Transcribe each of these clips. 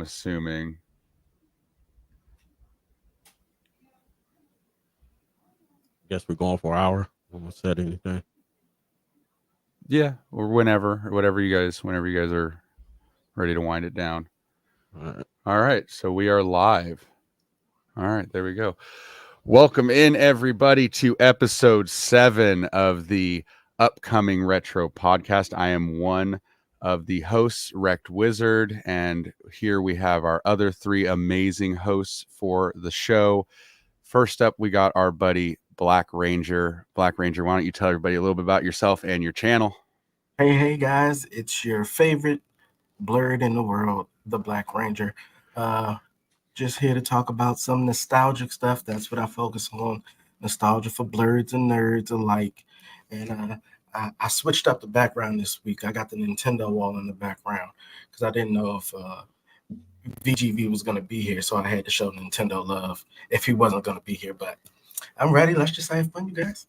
assuming. Guess we're going for an hour. I haven't said anything. Yeah, or whenever you guys are ready to wind it down. All right. All right, so we are live. All right, there we go. Welcome in, everybody, to episode 7 of the upcoming Retro podcast. I am one of the hosts, RectWizard, and here we have our other 3 amazing hosts for the show. First up, we got our buddy BlakRanger. BlakRanger, why don't you tell everybody a little bit about yourself and your channel? Hey guys, it's your favorite blurred in the world, the BlakRanger. Just here to talk about some nostalgic stuff. That's what I focus on. Nostalgia for blurs and nerds alike. And I switched up the background this week. I got the Nintendo wall in the background because I didn't know if VGV was going to be here. So I had to show Nintendo love if he wasn't going to be here. But I'm ready. Let's just have fun, you guys.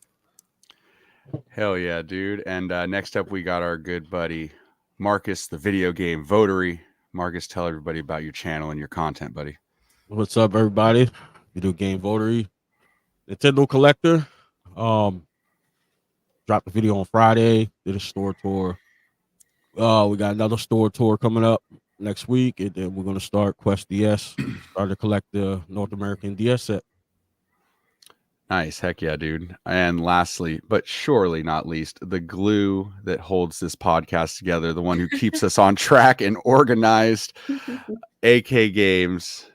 Hell yeah, dude. And next up, we got our good buddy, Marcus, the VideoGameVotary. Marcus, tell everybody about your channel and your content, buddy. What's up, everybody? VideoGameVotary, Nintendo collector. Dropped a video on Friday. Did a store tour. We got another store tour coming up next week, and then we're gonna start Quest DS. Start to collect the North American DS set. Nice. Heck yeah, dude. And lastly, but surely not least, the glue that holds this podcast together, the one who keeps us on track and organized, AkayGames.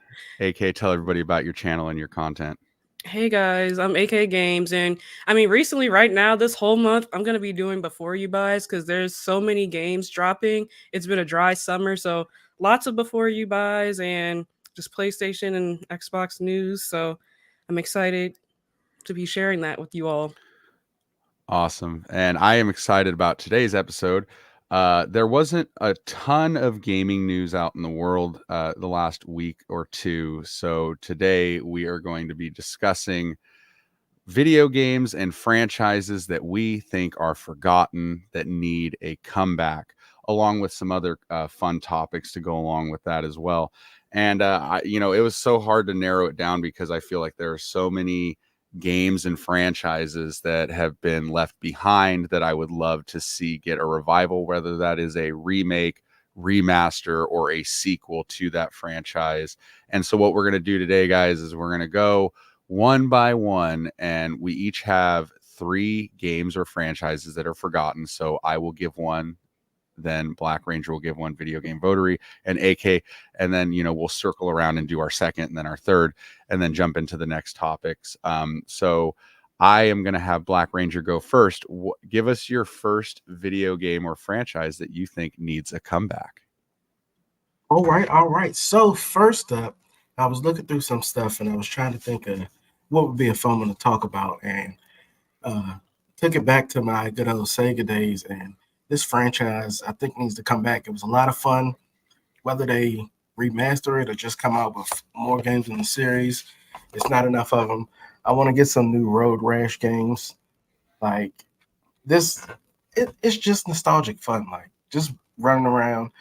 AK, tell everybody about your channel and your content. Hey guys, I'm AK Games, and I mean recently, right now, this whole month, I'm gonna be doing Before You Buys because there's so many games dropping. It's been a dry summer, so lots of Before You Buys and just PlayStation and Xbox news. So I'm excited to be sharing that with you all. Awesome. And I am excited about today's episode. There wasn't a ton of gaming news out in the world the last week or two. So today we are going to be discussing video games and franchises that we think are forgotten, that need a comeback, along with some other fun topics to go along with that as well. And, it was so hard to narrow it down because I feel like there are so many games and franchises that have been left behind that I would love to see get a revival, whether that is a remake, remaster, or a sequel to that franchise. And so what we're going to do today, guys, is we're going to go one by one, and we each have 3 games or franchises that are forgotten. So I will give one, then BlakRanger will give one, VideoGameVotary, and AK, and then we'll circle around and do our second and then our third, and then jump into the next topics. So I am going to have BlakRanger go first. Give us your first video game or franchise that you think needs a comeback. All right. So first up, I was looking through some stuff and I was trying to think of what would be a fun one to talk about, and took it back to my good old Sega days. And this franchise, I think, needs to come back. It was a lot of fun, whether they remaster it or just come out with more games in the series. It's not enough of them. I want to get some new Road Rash games. Like this, it's just nostalgic fun. Like just running around,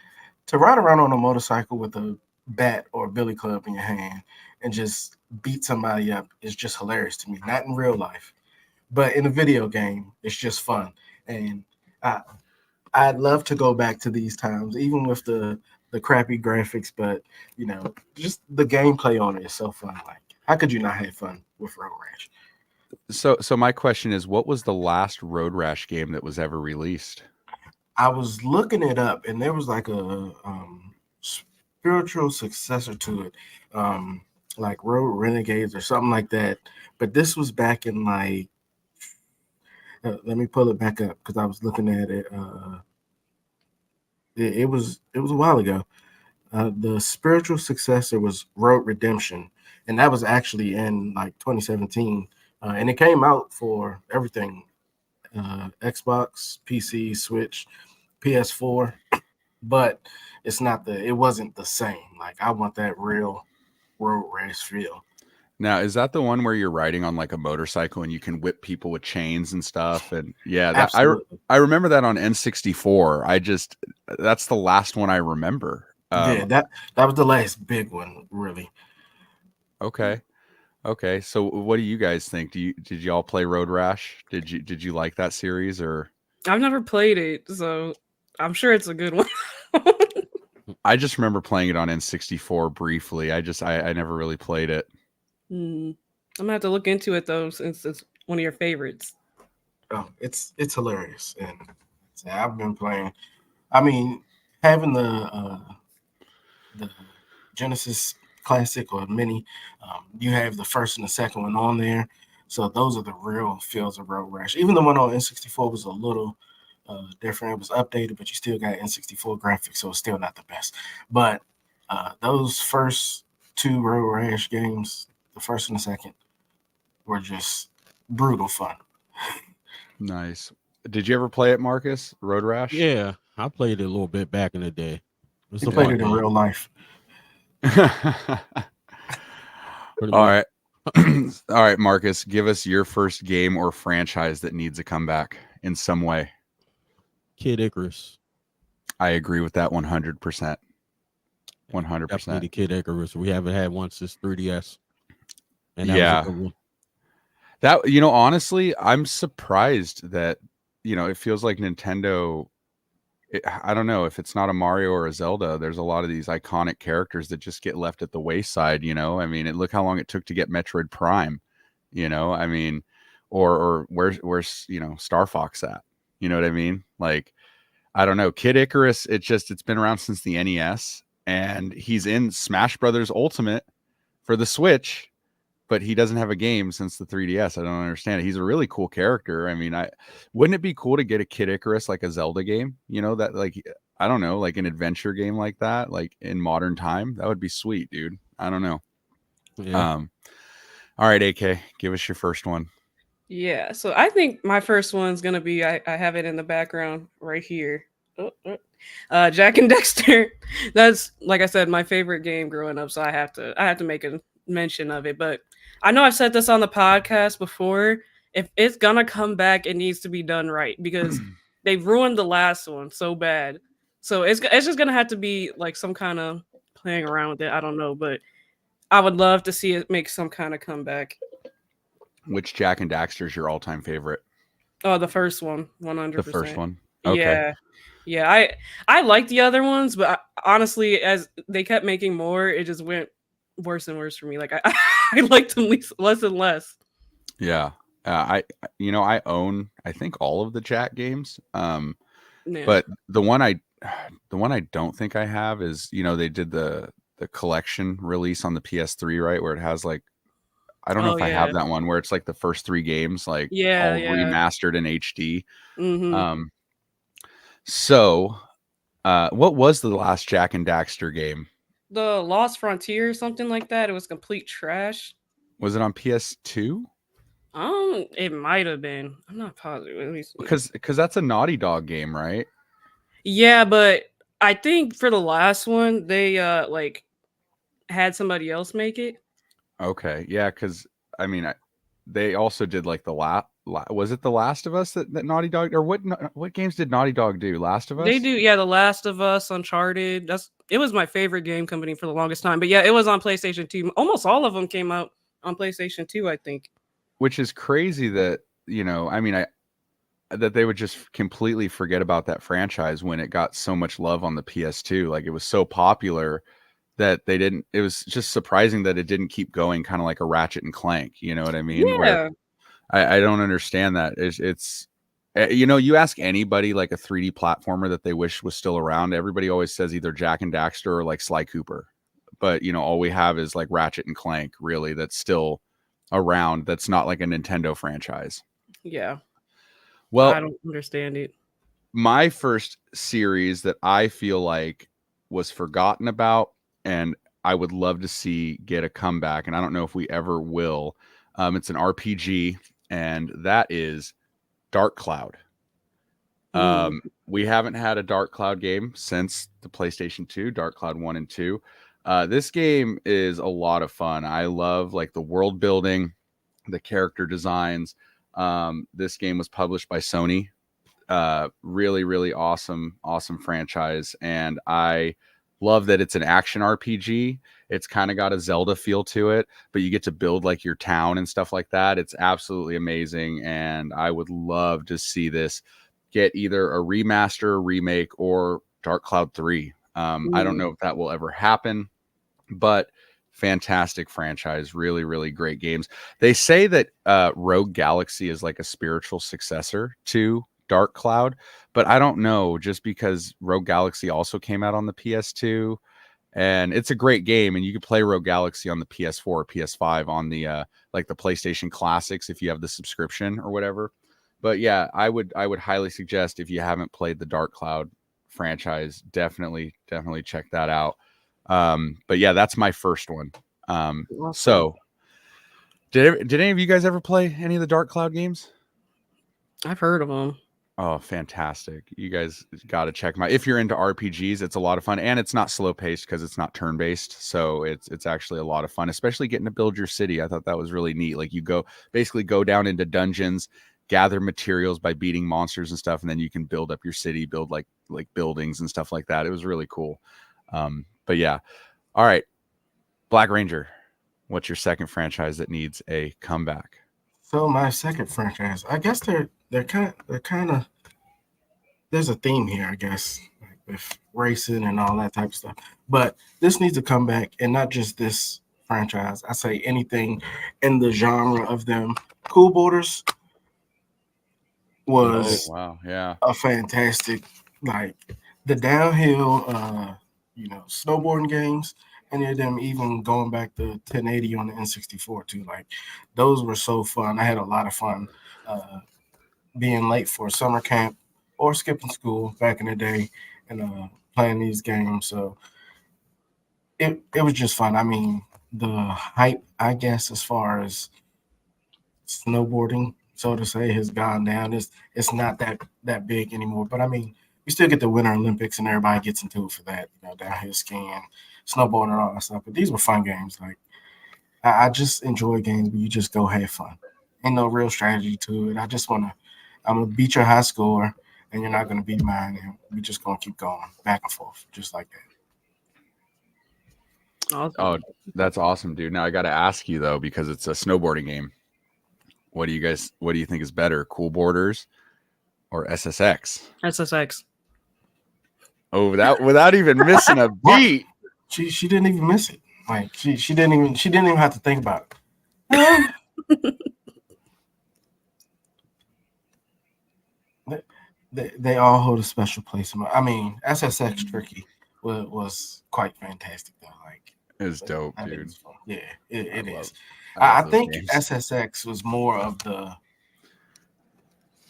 to ride around on a motorcycle with a bat or a billy club in your hand and just beat somebody up is just hilarious to me. Not in real life, but in a video game, it's just fun. And I'd love to go back to these times, even with the crappy graphics, but just the gameplay on it is so fun. Like, how could you not have fun with Road Rash? So my question is, what was the last Road Rash game that was ever released? I was looking it up, and there was like a spiritual successor to it, like Road Renegades or something like that. But this was back in like, let me pull it back up because I was looking at it. It was a while ago. The spiritual successor was Road Redemption, and that was actually in like 2017, and it came out for everything: Xbox, PC, Switch, PS4. But it wasn't the same. Like, I want that real Road Rash feel. Now, is that the one where you're riding on like a motorcycle and you can whip people with chains and stuff? And yeah, I remember that on N64. That's the last one I remember. Yeah, that was the last big one, really. Okay. Okay. So what do you guys think? Did y'all play Road Rash? Did you like that series or? I've never played it, so I'm sure it's a good one. I just remember playing it on N64 briefly. I never really played it. I'm gonna have to look into it though, since it's one of your favorites. Oh, it's hilarious, and I've been playing. I mean, having the Genesis Classic or Mini, you have the first and the second one on there, so those are the real feels of Road Rash. Even the one on N64 was a little different. It was updated, but you still got N64 graphics, so it's still not the best. But those first two Road Rash games, the first and the second, were just brutal fun. Nice. Did you ever play it, Marcus? Road Rash? Yeah, I played it a little bit back in the day. It's He a played fun it in game. real life. Pretty All much. right. All right, Marcus, give us your first game or franchise that needs a comeback in some way. Kid Icarus. I agree with that 100%. Definitely 100%. the Kid Icarus. We haven't had one since 3DS. And that was Yeah. a good one. That, honestly, I'm surprised that, it feels like Nintendo, I don't know if it's not a Mario or a Zelda. There's a lot of these iconic characters that just get left at the wayside. I mean, look how long it took to get Metroid Prime. I mean, or where's Star Fox at? You know what I mean? Like, I don't know. Kid Icarus. It's been around since the NES, and he's in Smash Brothers Ultimate for the Switch, but he doesn't have a game since the 3DS. I don't understand it. He's a really cool character. I mean, wouldn't it be cool to get a Kid Icarus like a Zelda game? That, like, I don't know, like an adventure game like that, like in modern time. That would be sweet, dude. I don't know. Yeah. All right, AK, give us your first one. Yeah, so I think my first one's gonna be I have it in the background right here. Jack and Dexter. That's, like I said, my favorite game growing up, so I have to make a mention of it. But I know I've said this on the podcast before. If it's gonna come back, it needs to be done right because they've ruined the last one so bad. So it's just gonna have to be like some kind of playing around with it. I don't know, but I would love to see it make some kind of comeback. Which Jack and Daxter is your all-time favorite? Oh, the first one, The 100%. first one. Okay. Yeah. I like the other ones, but honestly, as they kept making more, it just went worse and worse for me. Like I liked them less and less. Yeah. I own, I think, all of the Jack games. Yeah. But the one I don't think I have is, they did the collection release on the PS3, right? Where it has like, I don't know if I have that one where it's like the first 3 games, like all remastered in HD. Mm-hmm. So what was the last Jack and Daxter game? The Lost Frontier or something like that. It was complete trash. Was it on PS2? It might have been. I'm not positive. Let me see. Because that's a Naughty Dog game, right? Yeah, but I think for the last one, they like had somebody else make it. Okay, yeah, because I mean, they also did like the was it The Last of Us that Naughty Dog, or what games did Naughty Dog do? Last of Us? They do, yeah. The Last of Us, Uncharted. It was my favorite game company for the longest time. But yeah, it was on PlayStation 2. Almost all of them came out on PlayStation 2, I think. Which is crazy that I mean, that they would just completely forget about that franchise when it got so much love on the PS2. Like, it was so popular that they didn't. It was just surprising that it didn't keep going, kind of like a Ratchet and Clank. You know what I mean? Yeah. Where I don't understand that. It's you ask anybody like a 3D platformer that they wish was still around, everybody always says either Jack and Daxter or like Sly Cooper. But all we have is like Ratchet and Clank, really, that's still around. That's not like a Nintendo franchise. Yeah. Well, I don't understand it. My first series that I feel like was forgotten about and I would love to see get a comeback, and I don't know if we ever will. It's an RPG, and that is Dark Cloud. We haven't had a Dark Cloud game since the PlayStation 2, Dark Cloud 1 and 2. This game is a lot of fun. I love like the world building, the character designs. This game was published by Sony. Really, really awesome franchise. And I Love that it's an action RPG. It's kind of got a Zelda feel to it, but you get to build like your town and stuff like that. It's absolutely amazing, and I would love to see this get either a remaster, remake, or Dark Cloud 3. I don't know if that will ever happen, but fantastic franchise. Really, really great games. They say that Rogue Galaxy is like a spiritual successor to Dark Cloud, but I don't know, just because Rogue Galaxy also came out on the PS2, and it's a great game, and you can play Rogue Galaxy on the PS4 or PS5 on the like the PlayStation Classics if you have the subscription or whatever. But yeah, I would highly suggest, if you haven't played the Dark Cloud franchise, definitely check that out. But yeah, that's my first one. So did any of you guys ever play any of the Dark Cloud games? I've heard of them. Oh, fantastic. You guys got to check them out. If you're into RPGs, it's a lot of fun, and it's not slow paced because it's not turn based. So it's actually a lot of fun, especially getting to build your city. I thought that was really neat. Like, you basically go down into dungeons, gather materials by beating monsters and stuff, and then you can build up your city, build like buildings and stuff like that. It was really cool. But yeah. All right. BlakRanger, what's your second franchise that needs a comeback? So my second franchise, I guess they're kind of there's a theme here, I guess, like with racing and all that type of stuff. But this needs to come back, and not just this franchise. I say anything in the genre of them. Cool Borders was a fantastic, like, the downhill snowboarding games, and then them even going back to 1080 on the N64 too. Like, those were so fun. I had a lot of fun being late for summer camp or skipping school back in the day and playing these games. So it was just fun. I mean, the hype, I guess, as far as snowboarding, so to say, has gone down. It's not that big anymore. But I mean, we still get the Winter Olympics, and everybody gets into it for that, downhill skiing, snowboarding, and all that stuff. But these were fun games. Like, I just enjoy games where you just go have fun. Ain't no real strategy to it. I'm gonna beat your high score, and you're not gonna beat mine, and we're just gonna keep going back and forth, just like that. Awesome. Oh, that's awesome, dude. Now I got to ask you though, because it's a snowboarding game. What do you think is better, Cool Borders or SSX? SSX. Oh, without even missing a beat. She didn't even miss it. Like, she didn't even have to think about it. They all hold a special place in my. I mean, SSX Tricky was quite fantastic though. Like, it's dope, dude. Yeah, it is. I think games. SSX was more of the.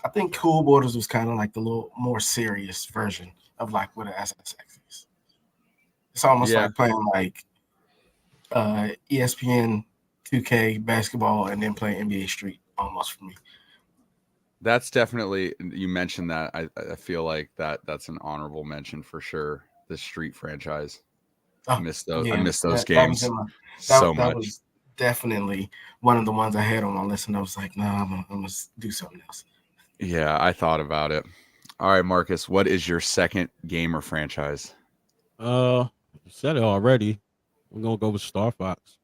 I think Cool Borders was kind of like the little more serious version of like what an SSX is. It's almost like playing like ESPN 2K basketball and then playing NBA Street, almost, for me. That's definitely, you mentioned that. I feel like that's an honorable mention for sure. The Street franchise. I miss those games so much. That was definitely one of the ones I had on my list, and I was like, no, I'm gonna do something else. Yeah, I thought about it. All right, Marcus, what is your second game or franchise? You said it already. We're gonna go with Star Fox.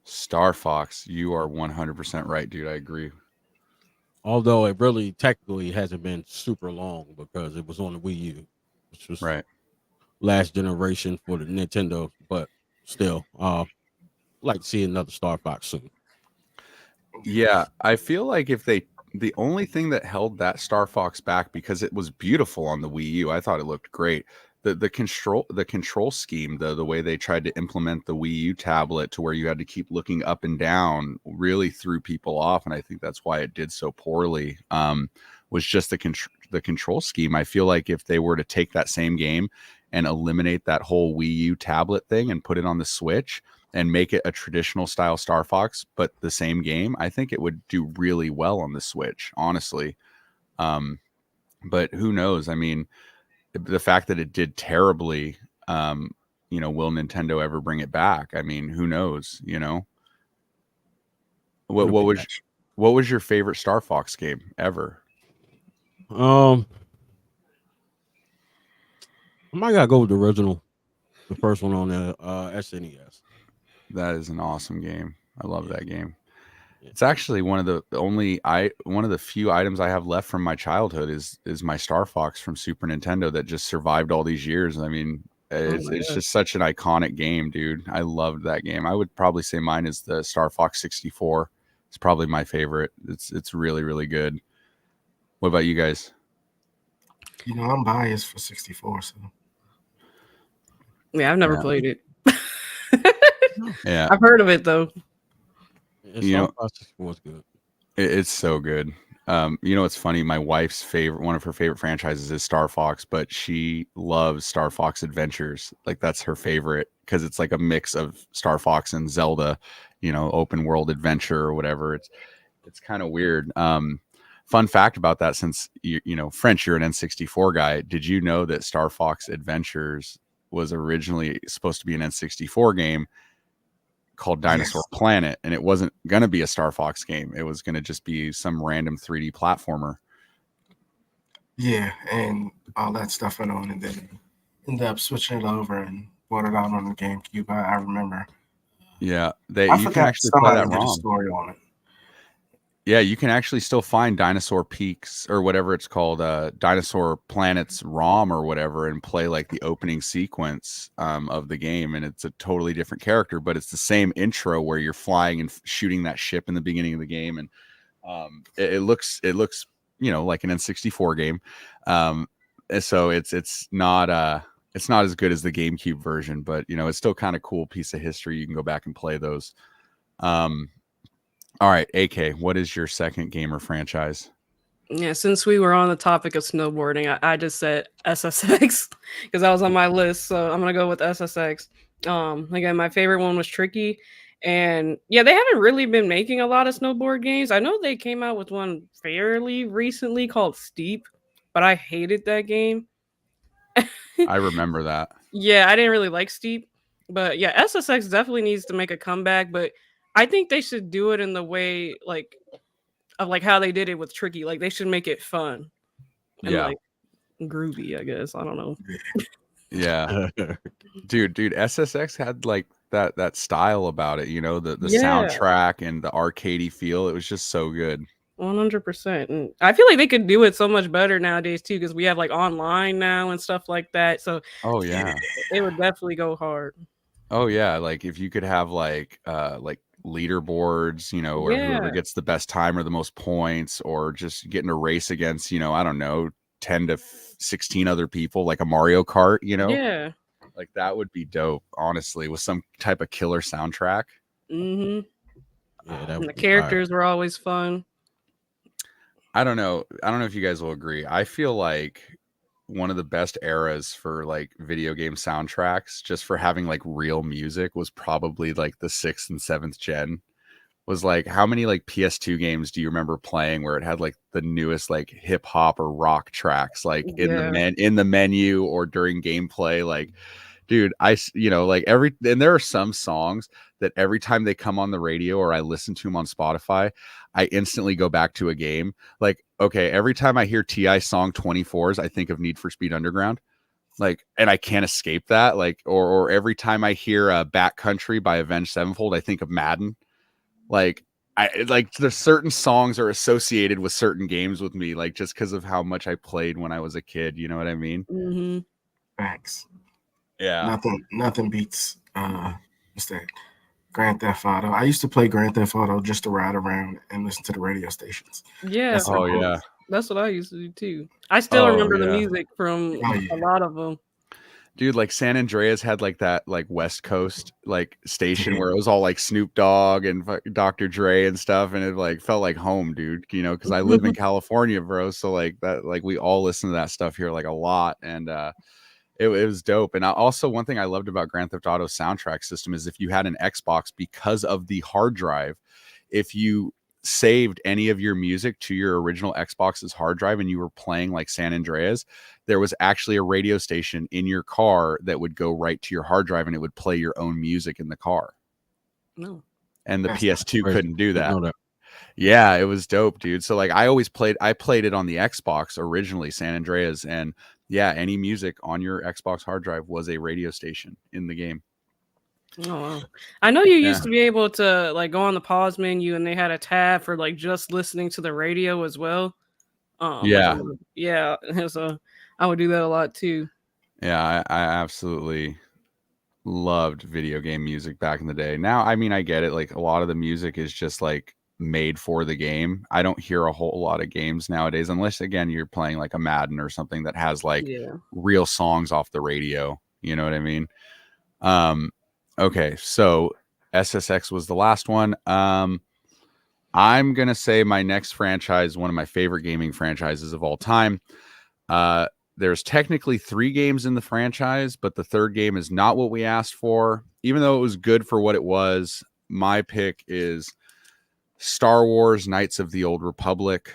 Star Fox, you are 100% right, dude. I agree. Although it really technically hasn't been super long because it was on the Wii U, which was last generation for the Nintendo, but still, like to see another Star Fox soon. Yeah, I feel like the only thing that held that Star Fox back, because it was beautiful on the Wii U, I thought it looked great. The control scheme, the way they tried to implement the Wii U tablet to where you had to keep looking up and down, really threw people off, and I think that's why it did so poorly. Was just the control scheme. I feel like if they were to take that same game and eliminate that whole Wii U tablet thing and put it on the Switch and make it a traditional style Star Fox, but the same game, I think it would do really well on the Switch, honestly. But who knows? I mean, the fact that it did terribly, will Nintendo ever bring it back? I mean, who knows? What was your favorite Star Fox game ever? I might gotta go with the original. The first one on the SNES. That is an awesome game. I love that game. It's actually one of the few items I have left from my childhood is my Star Fox from Super Nintendo that just survived all these years. I mean, it's just such an iconic game, dude. I loved that game. I would probably say mine is the Star Fox 64. It's probably my favorite. It's really, really good. What about you guys? You know, I'm biased for 64, so. Yeah, I've never played it. Yeah, I've heard of it though. You know, was good. It's so good. You know, it's funny. My wife's one of her favorite franchises is Star Fox, but she loves Star Fox Adventures. Like that's her favorite because it's like a mix of Star Fox and Zelda, you know, open world adventure or whatever. It's kind of weird. Fun fact about that, since you know, French, you're an N64 guy. Did you know that Star Fox Adventures was originally supposed to be an N64 game called Dinosaur Planet, and it wasn't going to be a Star Fox game. It was going to just be some random 3D platformer. Yeah, and all that stuff went on, and then ended up switching it over and brought it out on the GameCube. I remember. Yeah, you can actually play that ROM. Story on it. Yeah, you can actually still find Dinosaur Peaks or whatever it's called, Dinosaur Planet's ROM or whatever, and play like the opening sequence of the game. And it's a totally different character, but it's the same intro where you're flying and shooting that ship in the beginning of the game. And it looks, you know, like an N64 game. So it's not as good as the GameCube version, but you know, it's still kind of cool piece of history. You can go back and play those. All right, AK, what is your second gamer franchise? Yeah, since we were on the topic of snowboarding, I just said SSX because that was on my list. So I'm gonna go with SSX. Again, my favorite one was Tricky, and yeah, they haven't really been making a lot of snowboard games. I know they came out with one fairly recently called Steep, but I hated that game. I remember that. Yeah, I didn't really like Steep, but yeah, SSX definitely needs to make a comeback, but I think they should do it in the way of like how they did it with Tricky. Like they should make it fun and like groovy, I guess. I don't know. Yeah. dude, SSX had like that style about it, you know, the soundtrack and the arcadey feel. It was just so good. 100%. And I feel like they could do it so much better nowadays too, because we have like online now and stuff like that. So it would definitely go hard. Oh yeah, like if you could have like leaderboards, you know, or whoever gets the best time or the most points, or just getting a race against, you know, I don't know, 10 to 16 other people, like a Mario Kart, you know? Yeah. Like that would be dope, honestly, with some type of killer soundtrack. Mm-hmm. Yeah, and the characters were always fun. I don't know if you guys will agree. I feel like one of the best eras for like video game soundtracks, just for having like real music, was probably like the 6th and 7th gen. Was like, how many like PS2 games do you remember playing where it had like the newest like hip hop or rock tracks, like in the menu or during gameplay? Like, dude, you know, like and there are some songs that every time they come on the radio or I listen to them on Spotify, I instantly go back to a game. Like, okay, every time I hear T.I. song 24s, I think of Need for Speed Underground. Like, and I can't escape that. Like, or every time I hear Backcountry by Avenged Sevenfold, I think of Madden. Like, there's certain songs are associated with certain games with me, like just because of how much I played when I was a kid. You know what I mean? Mm-hmm. Facts. Yeah. Nothing beats Mr. Grand Theft Auto. I used to play Grand Theft Auto just to ride around and listen to the radio stations. Yeah. That's what I used to do too. I still remember the music from a lot of them. Dude, like San Andreas had like that like West Coast like station where it was all like Snoop Dogg and Dr. Dre and stuff, and it like felt like home, dude, you know, because I live in California, bro. So like that, like we all listen to that stuff here like a lot, and it was dope. And also one thing I loved about Grand Theft Auto soundtrack system is if you had an Xbox, because of the hard drive, if you saved any of your music to your original Xbox's hard drive and you were playing like San Andreas, there was actually a radio station in your car that would go right to your hard drive and it would play your own music in the car. No. And the PS2 couldn't do that. Yeah, it was dope, dude. So like I played it on the Xbox originally, San Andreas, and any music on your Xbox hard drive was a radio station in the game. Oh, wow. I know you used to be able to like go on the pause menu and they had a tab for like just listening to the radio as well. Yeah. So I would do that a lot too. Yeah, I absolutely loved video game music back in the day. Now, I mean, I get it. Like a lot of the music is just like made for the game. I don't hear a whole lot of games nowadays, unless again you're playing like a Madden or something that has like real songs off the radio. You know what I mean? Okay, so SSX was the last one. I'm gonna say my next franchise, one of my favorite gaming franchises of all time. There's technically 3 games in the franchise, but the third game is not what we asked for. Even though it was good for what it was, my pick is Star Wars Knights of the Old Republic.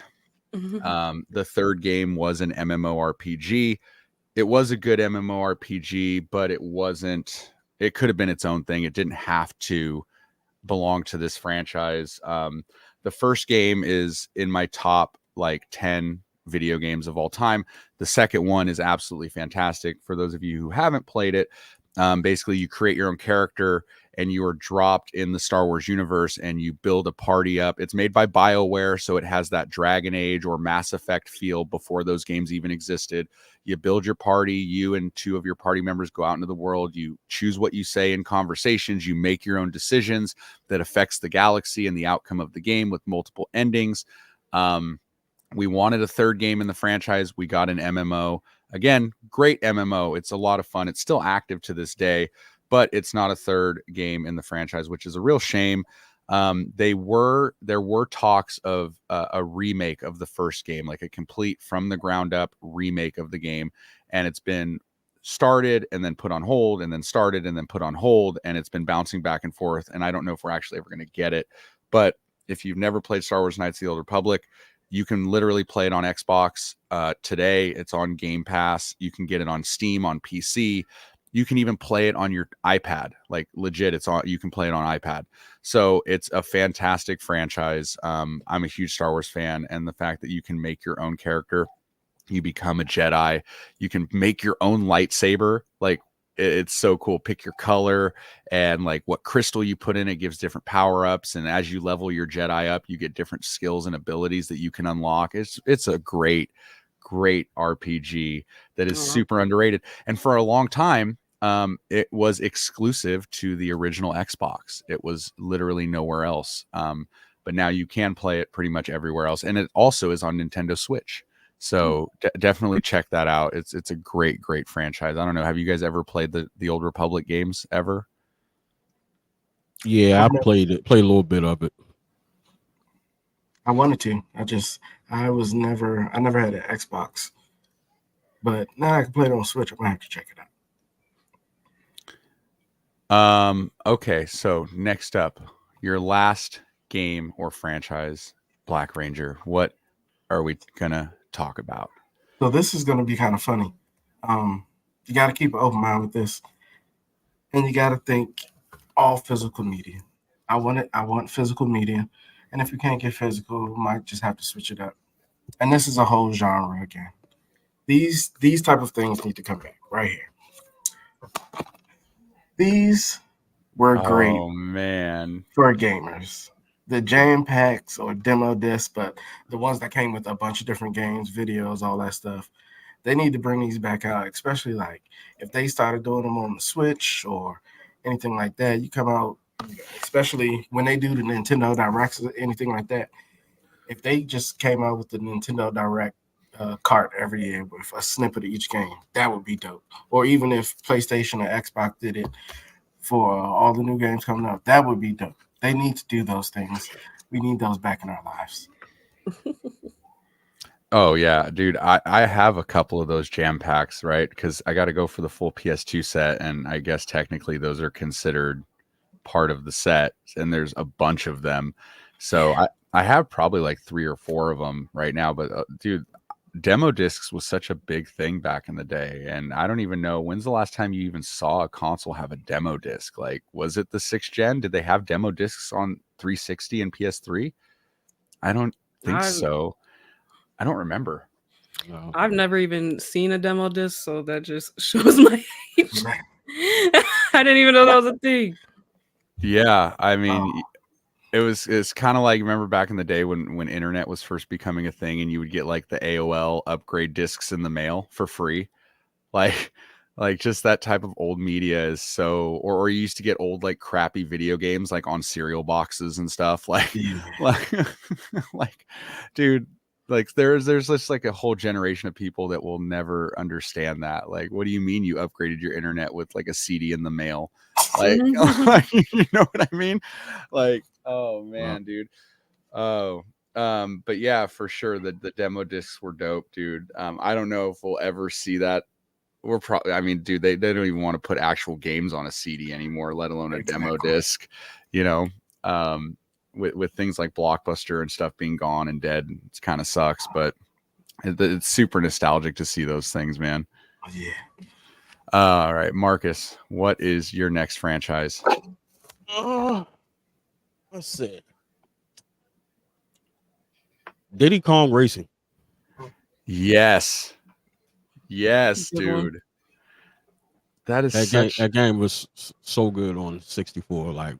The third game was an MMORPG. It was a good MMORPG, but it wasn't. It could have been its own thing. It didn't have to belong to this franchise. The first game is in my top like 10 video games of all time. The second one is absolutely fantastic. For those of you who haven't played it, basically you create your own character and you are dropped in the Star Wars universe and you build a party up. It's made by BioWare, so it has that Dragon Age or Mass Effect feel before those games even existed. You build your party, you and 2 of your party members go out into the world, you choose what you say in conversations, you make your own decisions that affects the galaxy and the outcome of the game with multiple endings. We wanted a third game in the franchise. We got an MMO. Again, great MMO. It's a lot of fun. It's still active to this day, but it's not a third game in the franchise, which is a real shame. There were talks of a remake of the first game, like a complete from the ground up remake of the game. And it's been started and then put on hold and then started and then put on hold. And it's been bouncing back and forth. And I don't know if we're actually ever going to get it. But if you've never played Star Wars Knights of the Old Republic, you can literally play it on Xbox today. It's on Game Pass. You can get it on Steam, on PC. You can even play it on your iPad. Like legit, you can play it on iPad. So it's a fantastic franchise. I'm a huge Star Wars fan, and the fact that you can make your own character, you become a Jedi, you can make your own lightsaber. Like it's so cool. Pick your color and like what crystal you put in it gives different power ups. And as you level your Jedi up, you get different skills and abilities that you can unlock. It's a great RPG that is super underrated. And for a long time, it was exclusive to the original Xbox. It was literally nowhere else. But now you can play it pretty much everywhere else. And it also is on Nintendo Switch. So definitely check that out. It's a great franchise. I don't know. Have you guys ever played the Old Republic games ever? Yeah, I played a little bit of it. I wanted to. I never had an Xbox. But now I can play it on Switch. I'm gonna have to check it out. Okay, so next up, your last game or franchise, BlakRanger. What are we gonna talk about? So this is going to be kind of funny. You got to keep an open mind with this, and you got to think all physical media. I want physical media, and if you can't get physical, we might just have to switch it up. And this is a whole genre again. These type of things need to come back right here. These were great. Oh man, for gamers. The jam packs or demo discs, but the ones that came with a bunch of different games, videos, all that stuff, they need to bring these back out, especially like if they started doing them on the Switch or anything like that. You come out, especially when they do the Nintendo Directs or anything like that. If they just came out with the Nintendo Direct cart every year with a snippet of each game, that would be dope. Or even if PlayStation or Xbox did it for all the new games coming out, that would be dope. They need to do those things. We need those back in our lives. Oh yeah, dude. I have a couple of those jam packs, right? Because I got to go for the full PS2 set, and I guess technically those are considered part of the set, and there's a bunch of them. So I have probably like 3 or 4 of them right now. But dude, demo discs was such a big thing back in the day, and I don't even know when's the last time you even saw a console have a demo disc. Like, was it the 6th gen? Did they have demo discs on 360 and PS3? I don't think so. I don't remember. No. I've never even seen a demo disc, so that just shows my age. I didn't even know that was a thing. Yeah, I mean, it's kind of like, remember back in the day when internet was first becoming a thing, and you would get like the AOL upgrade discs in the mail for free, like just that type of old media is so, or you used to get old like crappy video games like on cereal boxes and stuff, like like dude, like there's just like a whole generation of people that will never understand that. Like, what do you mean you upgraded your internet with like a CD in the mail? Like, you know what I mean? Like, oh man, dude. Oh, but yeah, for sure the demo discs were dope, dude. I don't know if we'll ever see that. We're probably, I mean, dude, they don't even want to put actual games on a CD anymore, let alone a demo disc, you know. With things like Blockbuster and stuff being gone and dead, it kind of sucks, but it's super nostalgic to see those things, man. Oh, yeah. All right, Marcus, what is your next franchise? Let's see. Diddy Kong Racing. Yes, dude. That is that game was so good on 64. Like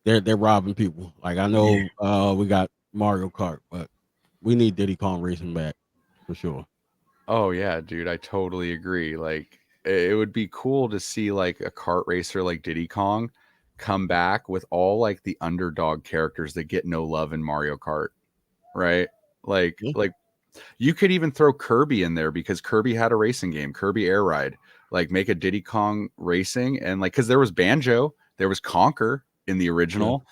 they're robbing people. Like I know we got Mario Kart, but we need Diddy Kong Racing back for sure. Oh yeah, dude, I totally agree. Like it would be cool to see like a kart racer like Diddy Kong come back with all like the underdog characters that get no love in Mario Kart, right? Like you could even throw Kirby in there, because Kirby had a racing game, Kirby Air Ride. Like make a Diddy Kong Racing, and like, because there was Banjo, there was Conker in the original,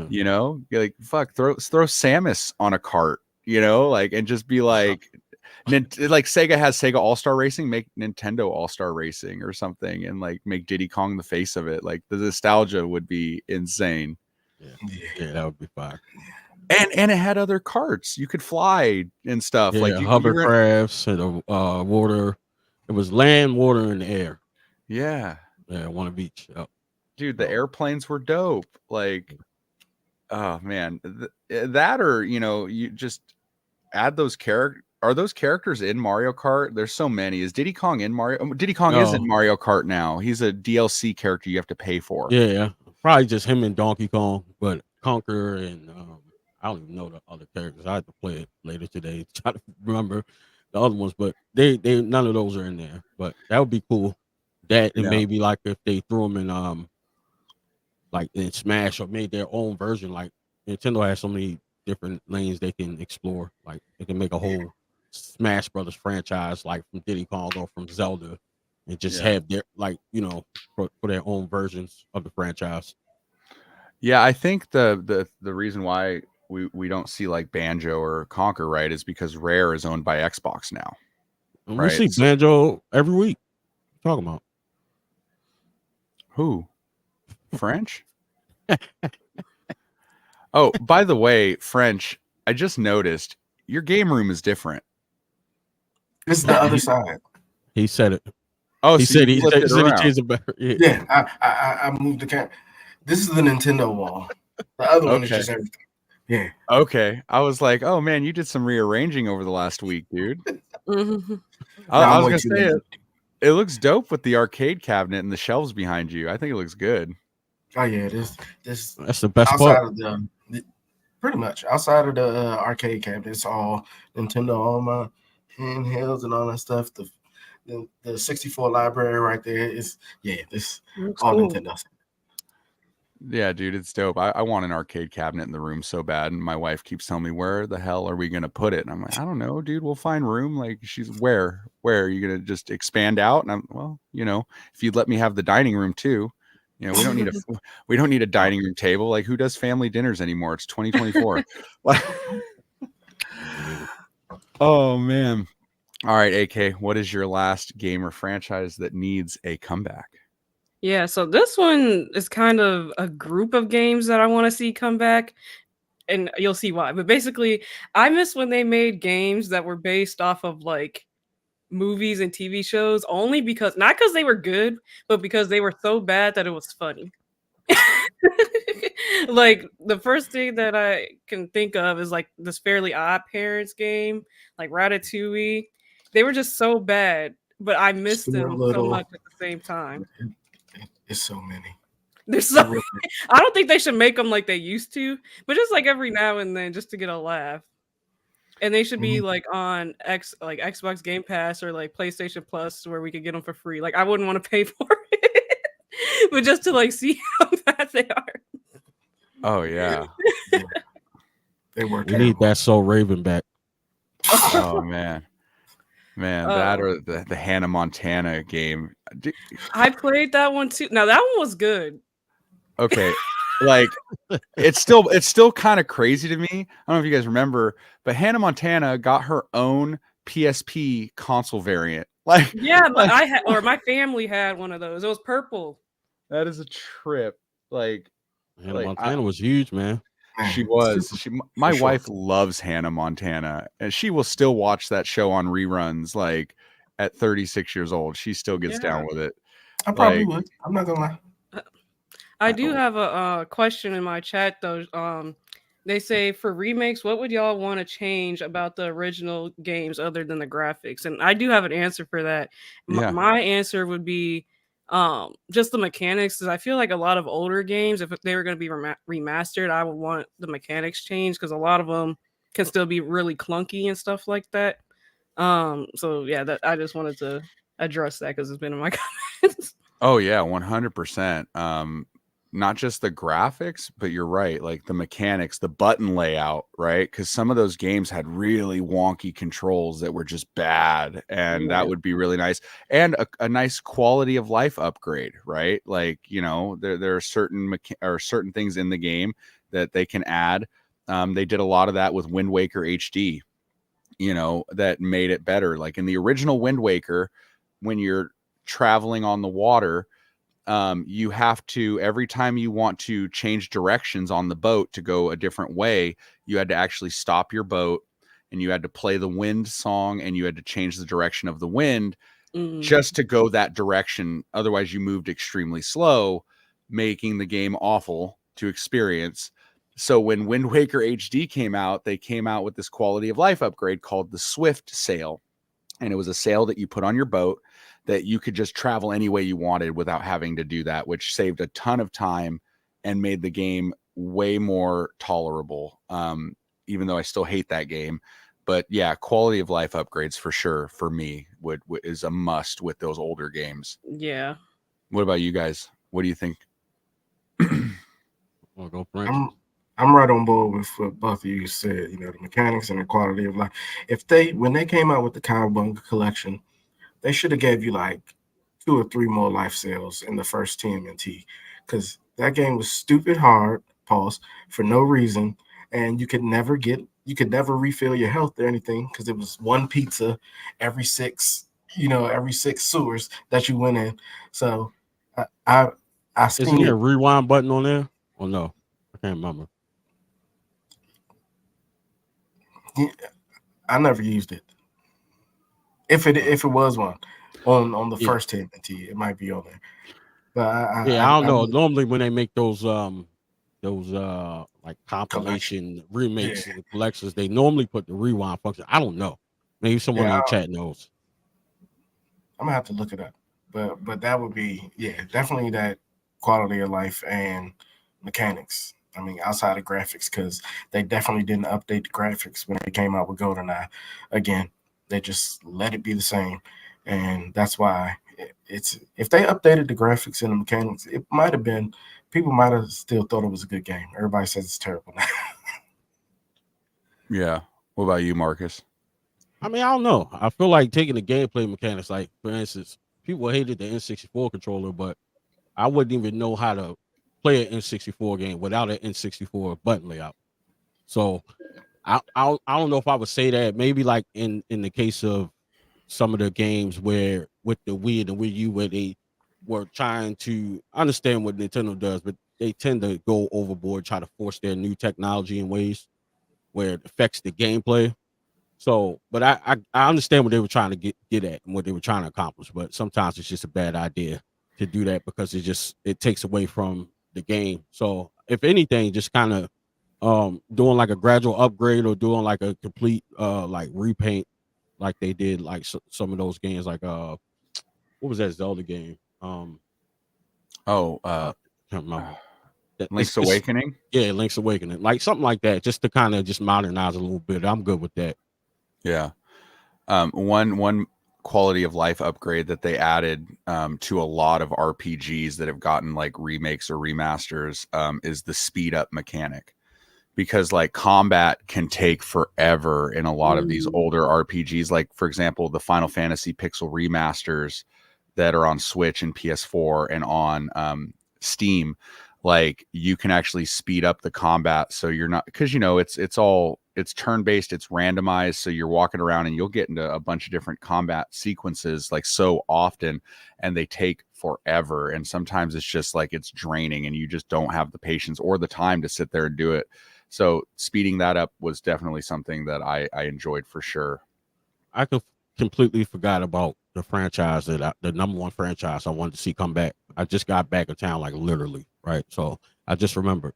you know, like fuck, throw Samus on a cart, you know, like, and just be like, like Sega has Sega All-Star Racing, make Nintendo All-Star Racing or something, and like make Diddy Kong the face of it. Like the nostalgia would be insane. Yeah, that would be fine. And it had other carts you could fly and stuff. Yeah, like hovercrafts and water. It was land, water, and air. Yeah, one of each. Dude, the airplanes were dope. Like, oh man, that, or you know, you just add those characters. Are those characters in Mario Kart? There's so many. Is Diddy Kong in Mario? Diddy Kong is in Mario Kart now. He's a DLC character you have to pay for. Yeah, probably just him and Donkey Kong, but Conquer and I don't even know the other characters. I have to play it later today to try to remember the other ones, but they none of those are in there. But that would be cool. That and maybe like if they threw them in like in Smash, or made their own version. Like Nintendo has so many different lanes they can explore. Like they can make a whole Smash Brothers franchise, like from Diddy Kong or from Zelda, and just have their, like, you know, for their own versions of the franchise. Yeah, I think the reason why we don't see like Banjo or Conker, right, is because Rare is owned by Xbox now. And right? We see Banjo every week. What are you talking about? Who? French? Oh, by the way, French, I just noticed your game room is different. This is the other side. He said it. Oh, he so said he changed it back. Yeah, I moved the camera. This is the Nintendo wall. The other one is just everything. Yeah. Okay. I was like, oh man, you did some rearranging over the last week, dude. I was gonna say it looks dope with the arcade cabinet and the shelves behind you. I think it looks good. Oh yeah, this that's the best part. Of pretty much outside of the arcade cabinet, it's all Nintendo, all my handhelds and all that stuff. The 64 library right there is this all cool. Nintendo. Yeah, dude, it's dope. I want an arcade cabinet in the room so bad, and my wife keeps telling me, where the hell are we gonna put it? And I'm like, I don't know, dude. We'll find room. Like, she's where are you gonna just expand out? And I'm, well, you know, if you'd let me have the dining room too. You know, we don't need a dining room table. Like, who does family dinners anymore? It's 2024. Oh man. All right, AK, what is your last game or franchise that needs a comeback? Yeah, so this one is kind of a group of games that I want to see come back, and you'll see why. But basically, I miss when they made games that were based off of like movies and TV shows, only because, not because they were good, but because they were so bad that it was funny. Like the first thing that I can think of is like this Fairly Odd Parents game, like Ratatouille. They were just so bad, but I missed Stuart them so Little. much at the same time. It's so many. There's so I don't think they should make them like they used to, but just like every now and then, just to get a laugh. And they should be like on Xbox Game Pass or like PlayStation Plus, where we could get them for free. Like I wouldn't want to pay for it, but just to like see how bad they are. Oh yeah. They were. We need that So Raven back. Oh man. That or the Hannah Montana game. I played that one too. Now that one was good. Okay, like it's still kind of crazy to me. I don't know if you guys remember, but Hannah Montana got her own PSP console variant. Like yeah, but I had, or my family had one of those. It was purple. That is a trip. Like Hannah Montana was huge, man. She was. My wife loves Hannah Montana, and she will still watch that show on reruns. Like at 36 years old, she still gets down with it. I probably would. I'm not gonna lie. I do have a question in my chat though. They say for remakes, what would y'all want to change about the original games other than the graphics? And I do have an answer for that. My answer would be just the mechanics, because I feel like a lot of older games, if they were going to be remastered, I would want the mechanics changed, because a lot of them can still be really clunky and stuff like that. So yeah, I just wanted to address that because it's been in my comments. Oh yeah, 100%. Not just the graphics, but you're right, like the mechanics, the button layout, right? Because some of those games had really wonky controls that were just bad, and that would be really nice. And a nice quality of life upgrade, right? Like, you know, there are certain certain things in the game that they can add. They did a lot of that with Wind Waker HD, you know, that made it better. Like in the original Wind Waker, when you're traveling on the water, you have to, every time you want to change directions on the boat to go a different way, you had to actually stop your boat, and you had to play the wind song, and you had to change the direction of the wind just to go that direction. Otherwise you moved extremely slow, making the game awful to experience. So when Wind Waker HD came out, they came out with this quality of life upgrade called the Swift Sail. And it was a sail that you put on your boat that you could just travel any way you wanted without having to do that, which saved a ton of time and made the game way more tolerable. Even though I still hate that game, but yeah, quality of life upgrades for sure for me is a must with those older games. Yeah. What about you guys? What do you think? I'll go French. I'm right on board with what both of you said. You know, the mechanics and the quality of life. When they came out with the Cowabunga collection, they should have gave you like 2 or 3 more life cells in the first TMNT, because that game was stupid hard, for no reason, and you could never refill your health or anything, because it was 1 pizza every 6 sewers that you went in. So I isn't there a rewind button on there? Or no? I can't remember. I never used it. If it was one on the first TMNT, it might be on there. But I don't know. Normally when they make those like compilation remakes and collections, they normally put the rewind function. I don't know. Maybe someone in the chat knows. I'm gonna have to look it up. But that would be definitely that quality of life and mechanics. I mean, outside of graphics, because they definitely didn't update the graphics when they came out with GoldenEye. Again, they just let it be the same, and that's why if they updated the graphics and the mechanics, it might have been, people might have still thought it was a good game. Everybody says it's terrible now. Yeah. What about you, Marcus? I mean, I don't know. I feel like taking the gameplay mechanics, like for instance, people hated the N64 controller, but I wouldn't even know how to play an N64 game without an N64 button layout. So I don't know if I would say that. Maybe like in the case of some of the games where with the Wii and the Wii U, where they were trying to understand what Nintendo does, but they tend to go overboard, try to force their new technology in ways where it affects the gameplay. So, but I understand what they were trying to get at and what they were trying to accomplish, but sometimes it's just a bad idea to do that, because it takes away from the game. So if anything, just kind of doing like a gradual upgrade or doing like a complete like repaint, like they did like some of those games, like what was that Zelda game? Can't remember. Link's Awakening. Yeah, Link's Awakening, like something like that, just to kind of just modernize a little bit. I'm good with that. Yeah. One quality of life upgrade that they added to a lot of RPGs that have gotten like remakes or remasters is the speed up mechanic, because like combat can take forever in a lot of these older RPGs. Like for example, the Final Fantasy Pixel remasters that are on Switch and PS4 and on Steam, like you can actually speed up the combat, so you're not, because it's turn-based, it's randomized, so you're walking around and you'll get into a bunch of different combat sequences like so often, and they take forever, and sometimes it's just like it's draining and you just don't have the patience or the time to sit there and do it. So speeding that up was definitely something that I enjoyed for sure. I completely forgot about the franchise the number one franchise I wanted to see come back. I just got back in town, like literally, right? So I just remembered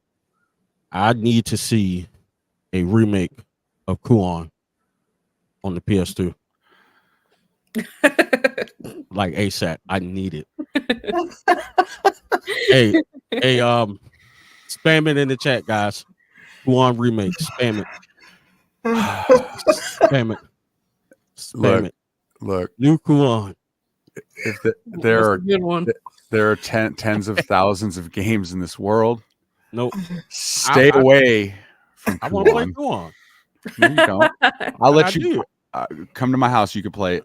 I need to see a remake of Kuon on the PS2. Like ASAP. I need it. hey, spam it in the chat, guys. Kuon remake. Spam it. Spam it. Spam it. Look, new Kuon. If there are tens of thousands of games in this world. Nope. Stay away from Kuon. I want to play Kuon. No, you don't. I'll let you come to my house. You can play it.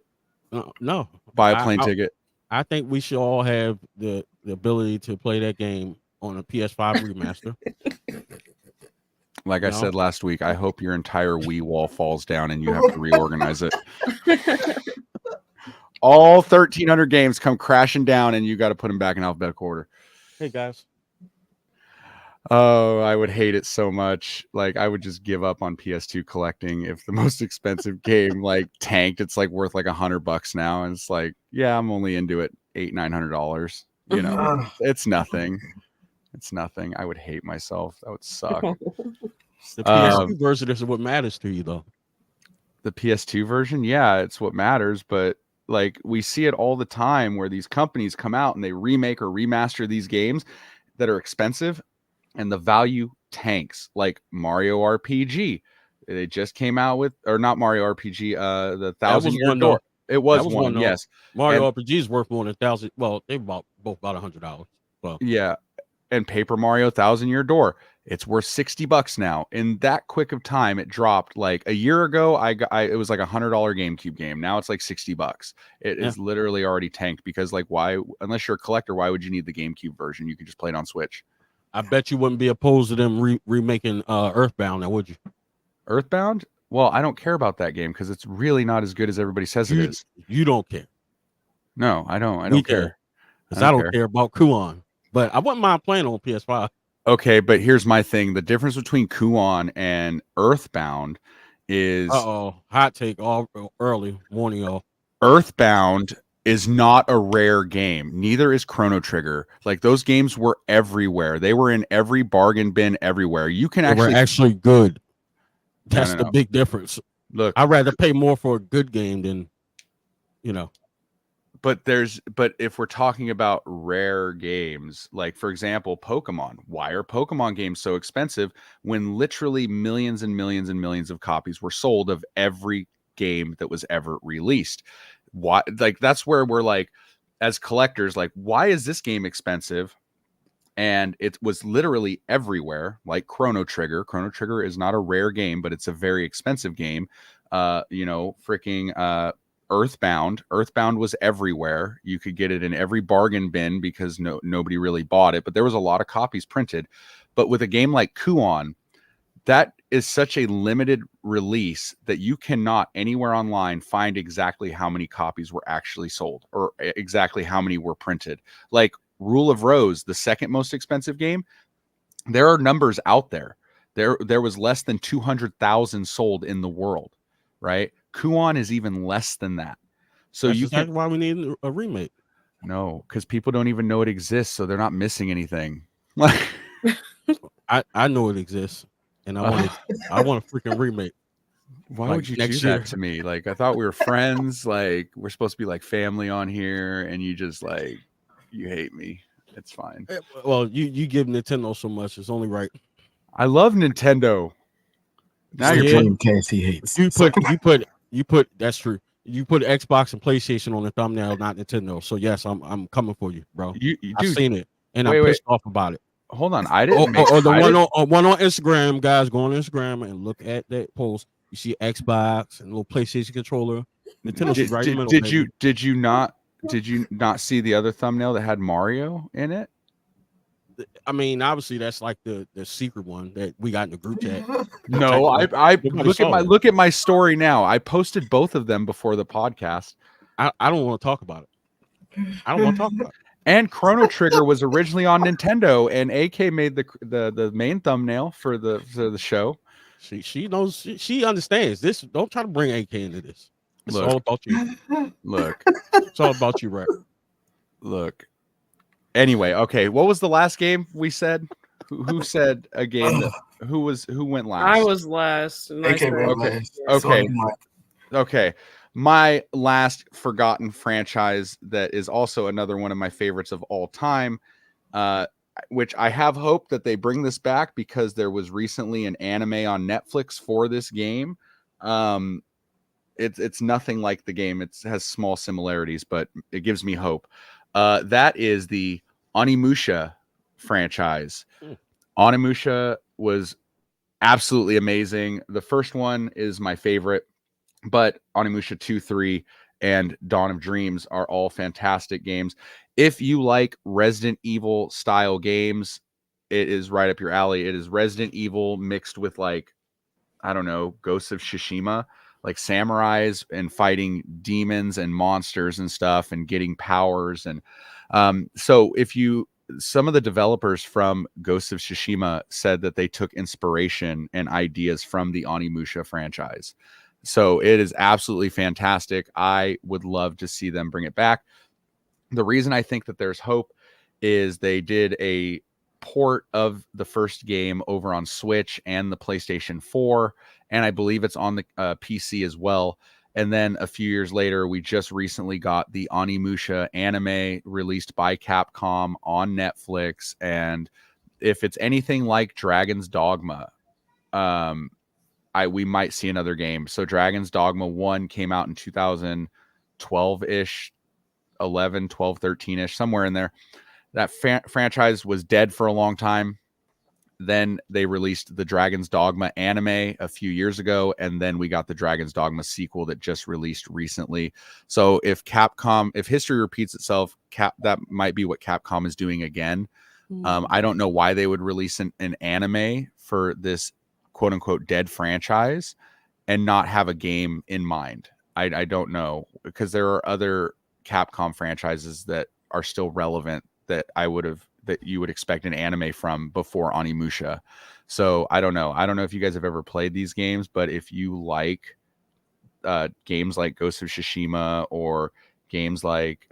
No. Buy a plane ticket. I think we should all have the ability to play that game on a PS5 remaster. Like I said last week, I hope your entire Wii wall falls down and you have to reorganize it. All 1,300 games come crashing down and you got to put them back in alphabetical order. Hey, guys. Oh, I would hate it so much. Like, I would just give up on PS2 collecting if the most expensive game like tanked. It's like worth like $100 now, and it's like, yeah, I'm only into it $800-900. You know, it's nothing. It's nothing. I would hate myself. That would suck. The PS2 version is what matters to you, though. The PS2 version, yeah, it's what matters. But like, we see it all the time where these companies come out and they remake or remaster these games that are expensive, and the value tanks. Like Mario RPG, they just came out with, or not Mario RPG, the 1,000-Year Door. It was one, yes. Mario RPG is worth more than 1,000. Well, they both about $100. Well, yeah, and Paper Mario 1,000-Year Door, it's worth $60 now. In that quick of time, it dropped. Like a year ago, it was like $100 GameCube game. Now it's like $60. It is literally already tanked, because like, why? Unless you're a collector, why would you need the GameCube version? You could just play it on Switch. I bet you wouldn't be opposed to them remaking Earthbound, now would you? Earthbound? Well, I don't care about that game because it's really not as good as everybody says it is. You don't care. No, I don't. I don't care. Because I don't care about Kuon. But I wouldn't mind playing on PS5. Okay, but here's my thing. The difference between Kuon and Earthbound is... hot take all early morning, y'all. Earthbound is not a rare game. Neither is Chrono Trigger. Like, those games were everywhere. They were in every bargain bin everywhere. You can actually good. That's the big difference. Look, I'd rather pay more for a good game than, But if we're talking about rare games, like for example, Pokemon, why are Pokemon games so expensive when literally millions and millions and millions of copies were sold of every game that was ever released? Why? Like, that's where we're like, as collectors, like, why is this game expensive? And it was literally everywhere, like Chrono Trigger. Chrono Trigger is not a rare game, but it's a very expensive game. Freaking Earthbound was everywhere. You could get it in every bargain bin because nobody really bought it, but there was a lot of copies printed. But with a game like Kuon, that is such a limited release that you cannot anywhere online find exactly how many copies were actually sold or exactly how many were printed. Like Rule of Rose, the second most expensive game, there are numbers out there. There was less than 200,000 sold in the world, right? Kuon is even less than that. So that's why we need a remake. No, because people don't even know it exists, so they're not missing anything. I know it exists, and I want a freaking remake. Why like, would you next do year. that to me? Like, I thought we were friends. Like, we're supposed to be like family on here, and you just like, you hate me. It's fine. Well, you give Nintendo so much, it's only right. I love Nintendo. Now you're playing case he hates. You put that's true. You put Xbox and PlayStation on the thumbnail, not Nintendo. So yes, I'm coming for you, bro. I've seen it, and I'm pissed off about it. Hold on, I didn't. Or the one on Instagram, guys. Go on Instagram and look at that post. You see Xbox and little PlayStation controller. Nintendo's right in the middle. Did you not see the other thumbnail that had Mario in it? I mean, obviously that's like the secret one that we got in the group chat. No, I look at my story now. I posted both of them before the podcast. I don't want to talk about it. I don't want to talk about it. And Chrono Trigger was originally on Nintendo, and AK made the main thumbnail for the show. She knows, she understands this. Don't try to bring AK into this. It's all about you. Look, it's all about you, right? Look. Anyway, okay. What was the last game we said? Who said a game that who went last? I was last. Okay. My last forgotten franchise that is also another one of my favorites of all time, which I have hope that they bring this back because there was recently an anime on Netflix for this game. It's nothing like the game. It has small similarities, but it gives me hope. That is the Onimusha franchise. Onimusha was absolutely amazing. The first one is my favorite, but Onimusha 2, 3, and Dawn of Dreams are all fantastic games. If you like Resident Evil style games, it is right up your alley. It is Resident Evil mixed with like, I don't know, Ghosts of Tsushima, like samurais and fighting demons and monsters and stuff and getting powers. And so some of the developers from Ghosts of Tsushima said that they took inspiration and ideas from the Onimusha franchise. So it is absolutely fantastic. I would love to see them bring it back. The reason I think that there's hope is they did a port of the first game over on Switch and the PlayStation 4, and I believe it's on the PC as well. And then a few years later, we just recently got the Onimusha anime released by Capcom on Netflix. And if it's anything like Dragon's Dogma, we might see another game. So Dragon's Dogma 1 came out in 2012-ish, 11, 12, 13-ish, somewhere in there. That franchise was dead for a long time. Then they released the Dragon's Dogma anime a few years ago, and then we got the Dragon's Dogma sequel that just released recently. So if history repeats itself, that might be what Capcom is doing again. I don't know why they would release an anime for this quote unquote dead franchise and not have a game in mind. I don't know, because there are other Capcom franchises that are still relevant that you would expect an anime from before Onimusha. So I don't know. I don't know if you guys have ever played these games, but if you like games like Ghost of Tsushima or games like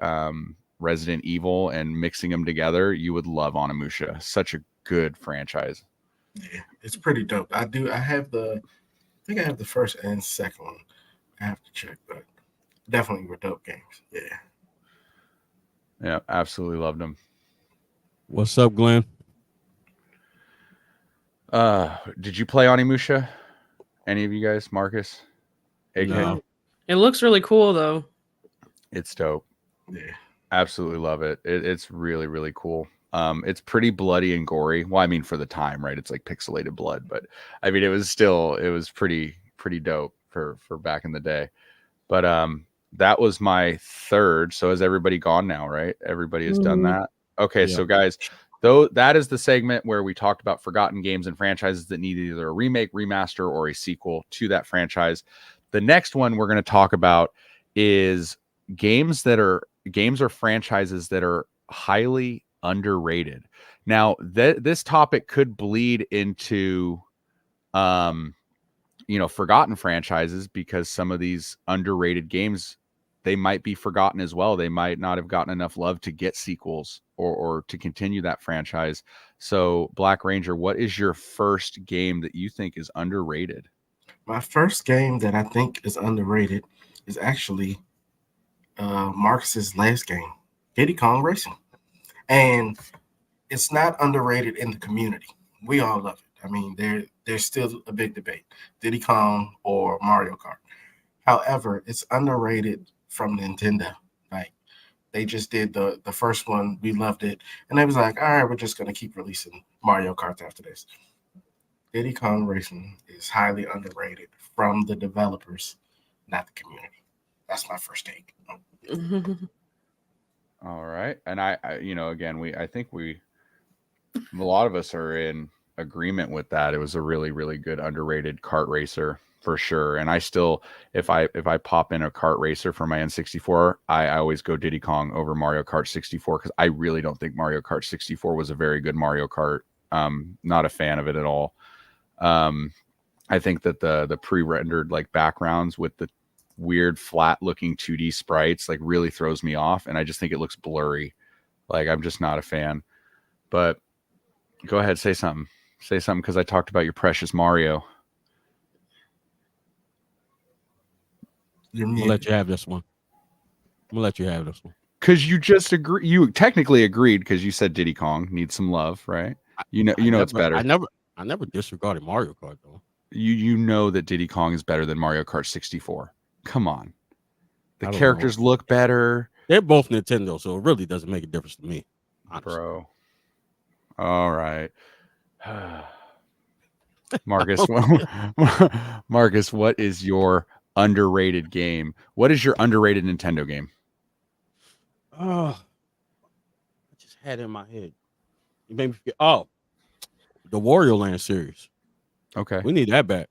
Resident Evil and mixing them together, you would love Onimusha. Such a good franchise. Yeah, it's pretty dope. I think I have the first and second one. I have to check, but definitely were dope games. Yeah, absolutely loved them. What's up, Glenn? Did you play Onimusha? Any of you guys? Marcus? AK? No. It looks really cool though. It's dope. Yeah. Absolutely love it. It's really, really cool. It's pretty bloody and gory. Well, I mean, for the time, right? It's like pixelated blood, but I mean, it was pretty dope for back in the day. But that was my third. So has everybody gone now, right? Everybody has done that. Okay, yeah. So guys, though that is the segment where we talked about forgotten games and franchises that need either a remake, remaster, or a sequel to that franchise. The next one we're going to talk about is games or franchises that are highly underrated. Now, this topic could bleed into forgotten franchises, because some of these underrated games they might be forgotten as well. They might not have gotten enough love to get sequels or to continue that franchise. So, BlakRanger, what is your first game that you think is underrated? My first game that I think is underrated is actually Marcus's last game, Diddy Kong Racing. And it's not underrated in the community. We all love it. I mean, there's still a big debate, Diddy Kong or Mario Kart. However, it's underrated from Nintendo. Like, they just did the first one. We loved it. And they was like, all right, we're just going to keep releasing Mario Kart after this. Diddy Kong Racing is highly underrated from the developers, not the community. That's my first take. All right. And I again, I think a lot of us are in agreement with that. It was a really, really good underrated kart racer for sure. And I still, if I pop in a kart racer for my N64, I always go Diddy Kong over Mario Kart 64 because I really don't think Mario Kart 64 was a very good Mario Kart. Not a fan of it at all. I think that the pre-rendered like backgrounds with the weird flat looking 2D sprites like really throws me off, and I just think it looks blurry. Like, I'm just not a fan. But go ahead, say something because I talked about your precious Mario. I'm gonna let you have this one. Because you just agree. You technically agreed because you said Diddy Kong needs some love, right? It's better. I never disregarded Mario Kart though. You know that Diddy Kong is better than Mario Kart 64. Come on. The characters look better. They're both Nintendo, so it really doesn't make a difference to me, honestly. Bro. All right. Marcus, Marcus, what is your underrated game? What is your underrated Nintendo game? I just had it in my head. You made me forget. Oh, the Wario Land series. Okay. We need that back.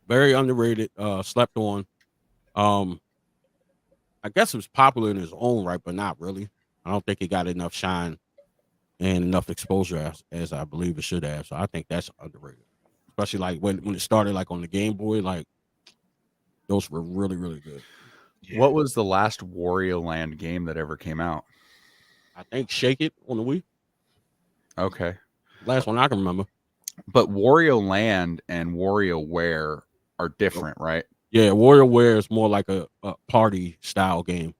Very underrated, slept on. I guess it was popular in its own right, but not really. I don't think it got enough shine and enough exposure as I believe it should have. So I think that's underrated. Especially like when it started like on the Game Boy, like those were really, really good. Yeah. What was the last Wario Land game that ever came out? I think Shake It on the Wii. Okay. Last one I can remember. But Wario Land and WarioWare are different, right? Yeah, WarioWare is more like a party style game.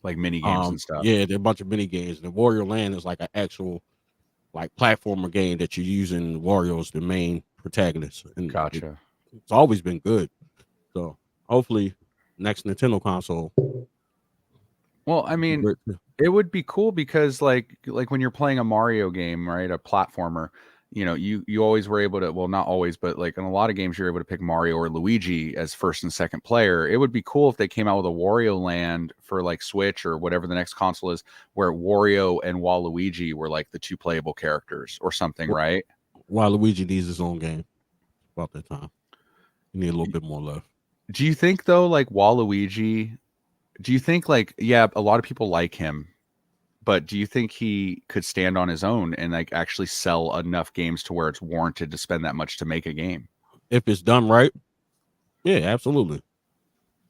Like mini games and stuff. Yeah, there are a bunch of mini games. The Wario Land is like an actual like platformer game that you're using Wario as the main protagonist. And gotcha. It's always been good. So hopefully next Nintendo console. Well, I mean, it would be cool because like when you're playing a Mario game, right? A platformer, you always were able to, well, not always, but like in a lot of games, you're able to pick Mario or Luigi as first and second player. It would be cool if they came out with a Wario Land for like Switch or whatever the next console is, where Wario and Waluigi were like the two playable characters or something, right? Waluigi needs his own game about that time. You need a little bit more love. Do you think though, like Waluigi, yeah, a lot of people like him, but do you think he could stand on his own and like actually sell enough games to where it's warranted to spend that much to make a game? If it's done right, yeah, absolutely.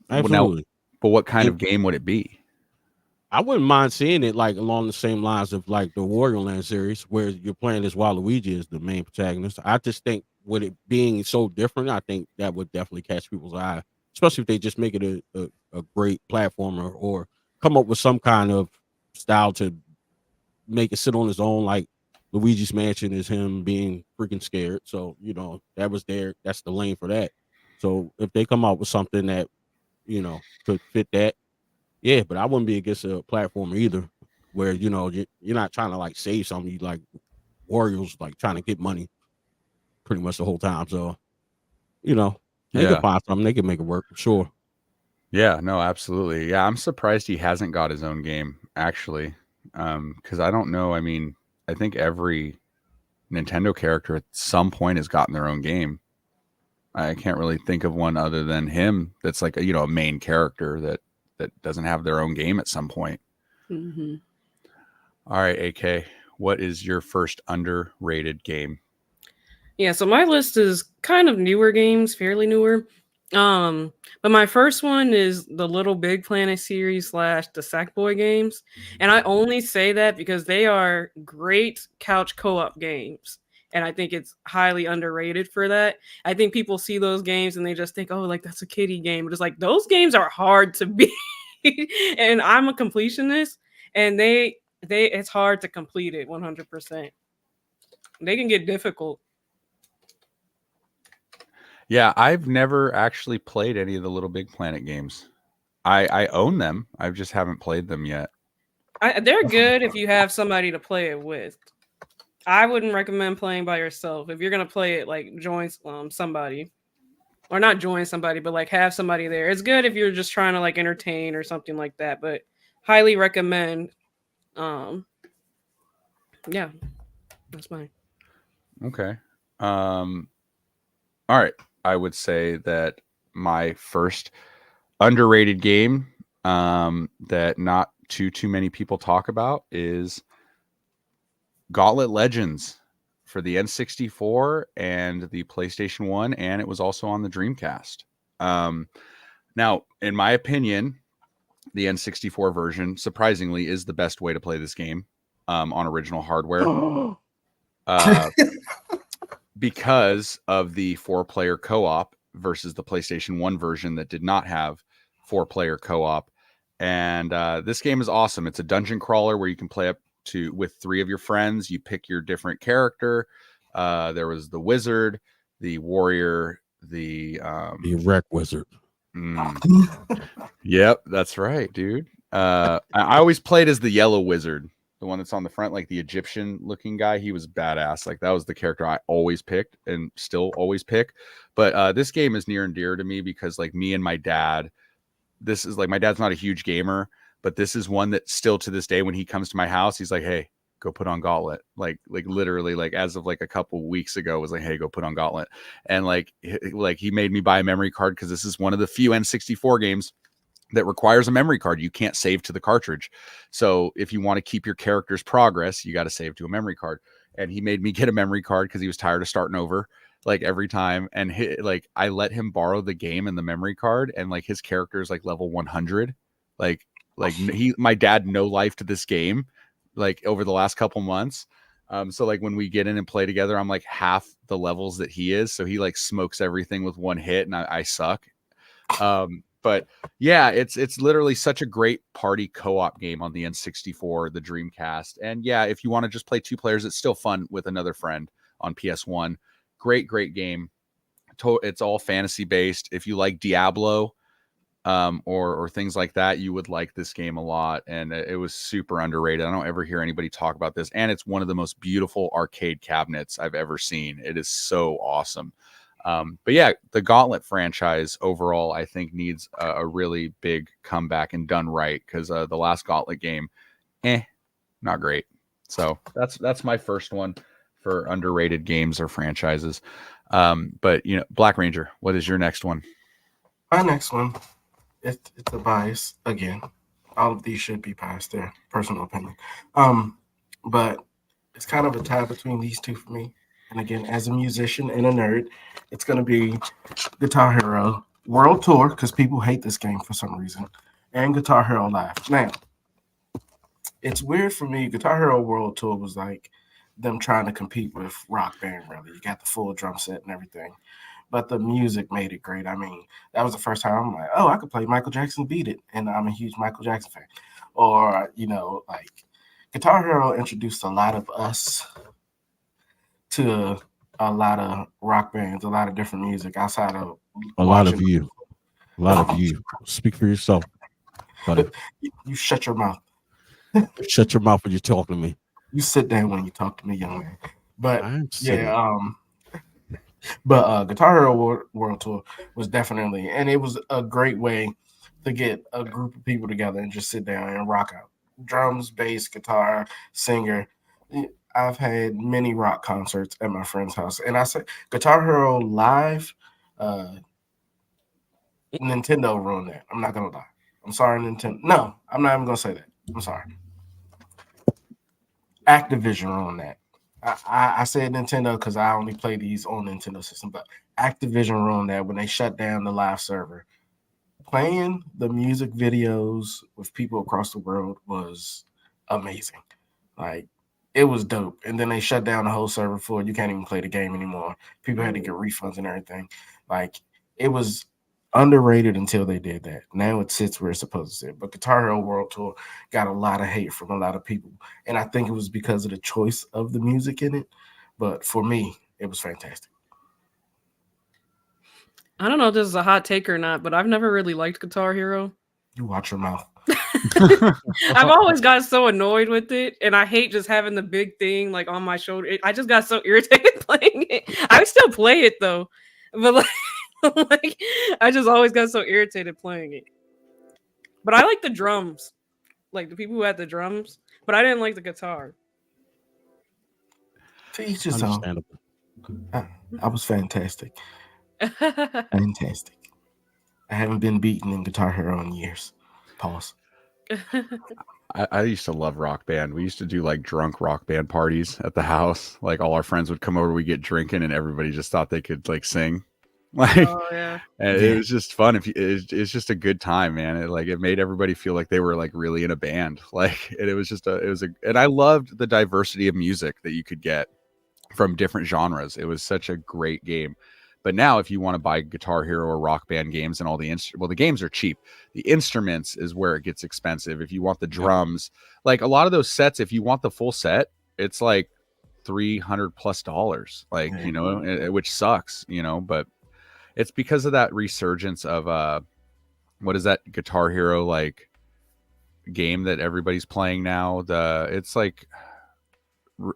Absolutely. But what kind of game would it be? I wouldn't mind seeing it like along the same lines of like the Wario Land series where you're playing as Waluigi as the main protagonist. I just think with it being so different, I think that would definitely catch people's eye, especially if they just make it a great platformer or come up with some kind of style to make it sit on his own. Like Luigi's Mansion is him being freaking scared. So, that was that's the lane for that. So if they come out with something that, could fit that, yeah, but I wouldn't be against a platformer either, where you're not trying to like save something. You like Wario's like trying to get money pretty much the whole time. So, they can find something. They can make it work for sure. Yeah, no, absolutely. Yeah, I'm surprised he hasn't got his own game actually, because I don't know. I mean, I think every Nintendo character at some point has gotten their own game. I can't really think of one other than him that's like a main character that doesn't have their own game at some point. Mm-hmm. All right, AK, what is your first underrated game? Yeah, so my list is kind of newer games, fairly newer. But my first one is the Little Big Planet series / the Sackboy games. And I only say that because they are great couch co-op games. And I think it's highly underrated for that. I think people see those games and they just think, oh, like that's a kiddie game. But it's like those games are hard to beat. And I'm a completionist, and they it's hard to complete it 100%. They can get difficult. Yeah, I've never actually played any of the Little Big Planet games. I own them. I just haven't played them yet. They're good if you have somebody to play it with. I wouldn't recommend playing by yourself. If you're gonna play it, like join somebody, or not join somebody, but like have somebody there. It's good if you're just trying to like entertain or something like that. But highly recommend. Yeah, that's mine. Okay. All right. I would say that my first underrated game that not too many people talk about is Gauntlet Legends for the N64 and the PlayStation 1, and it was also on the Dreamcast. Now, in my opinion, the N64 version, surprisingly, is the best way to play this game on original hardware. Because of the 4-player co-op versus the PlayStation 1 version that did not have 4-player co-op. And this game is awesome. It's a dungeon crawler where you can play up to with 3 of your friends. You pick your different character. There was the wizard, the warrior, the RectWizard. Yep, that's right, dude. I always played as the yellow wizard, the one that's on the front, like the Egyptian looking guy. He was badass. Like that was the character I always picked and still always pick. But this game is near and dear to me because like me and my dad, this is like, my dad's not a huge gamer, but this is one that still to this day, when he comes to my house, he's like, hey, go put on Gauntlet. Like literally, like as of like a couple weeks ago was like, hey, go put on Gauntlet. And like he made me buy a memory card because this is one of the few N64 games that requires a memory card. You can't save to the cartridge. So if you want to keep your character's progress, you got to save to a memory card. And he made me get a memory card because he was tired of starting over like every time. And like I let him borrow the game and the memory card, and like his character is like level 100. Like my dad no life to this game like over the last couple months. So like when we get in and play together, I'm like half the levels that he is. So he like smokes everything with one hit, and I suck. But yeah, it's literally such a great party co-op game on the N64, the Dreamcast. And yeah, if you want to just play 2 players, it's still fun with another friend on PS1. Great game. It's all fantasy based. If you like Diablo or things like that, you would like this game a lot. And it was super underrated. I don't ever hear anybody talk about this. And it's one of the most beautiful arcade cabinets I've ever seen. It is so awesome. But yeah, the Gauntlet franchise overall, I think, needs a really big comeback and done right, because the last Gauntlet game, not great. So that's my first one for underrated games or franchises. But you know, BlakRanger, what is your next one? My next one, it's a bias again. All of these should be biased. Their personal opinion. But it's kind of a tie between these two for me. And again, as a musician and a nerd, it's going to be Guitar Hero World Tour, because people hate this game for some reason, and Guitar Hero Live. Now, it's weird for me. Guitar Hero World Tour was like them trying to compete with Rock Band, really. You got the full drum set and everything. But the music made it great. I mean, that was the first time I'm like, oh, I could play Michael Jackson Beat It, and I'm a huge Michael Jackson fan. Or, you know, like Guitar Hero introduced a lot of us to a lot of rock bands, a lot of different music outside of a lot of you. Speak for yourself, buddy. You shut your mouth. Shut your mouth when you talk to me. You sit down when you talk to me, young man. But yeah, but Guitar Hero World Tour was definitely, and it was a great way to get a group of people together and just sit down and rock out. Drums, bass, guitar, singer. I've had many rock concerts at my friend's house, and I say Guitar Hero Live, Nintendo ruined that. I'm not gonna lie. I'm sorry, Nintendo. No, I'm not even gonna say that. I'm sorry. Activision ruined that. I said Nintendo because I only play these on Nintendo system, but Activision ruined that when they shut down the live server. Playing the music videos with people across the world was amazing. Like, it was dope. And then they shut down the whole server for you can't even play the game anymore. People had to get refunds and everything. Like, it was underrated until they did that. Now it sits where it's supposed to sit. But Guitar Hero World Tour got a lot of hate from a lot of people. And I think it was because of the choice of the music in it. But for me, it was fantastic. I don't know if this is a hot take or not, but I've never really liked Guitar Hero. You watch your mouth. I've always got so annoyed with it, and I hate just having the big thing like on my shoulder. I just got so irritated playing it. I still play it though, but like I just always got so irritated playing it. But I like the drums, like the people who had the drums, but I didn't like the guitar. To each his own. Understandable. I was fantastic. Fantastic. I haven't been beaten in Guitar Hero in years. Pause. I used to love Rock Band. We used to do like drunk Rock Band parties at the house. Like all our friends would come over, we get drinking, and everybody just thought they could like sing. Like, Oh yeah. and it was just fun. It's just a good time, man. It made everybody feel like they were like really in a band. Like, and and I loved the diversity of music that you could get from different genres. It was such a great game. But now, if you want to buy Guitar Hero or Rock Band games and all the the games are cheap. The instruments is where it gets expensive. If you want the drums, like a lot of those sets, if you want the full set, it's like $300+. Like, you know, which sucks, you know, but it's because of that resurgence of what is that Guitar Hero like game that everybody's playing now? It's like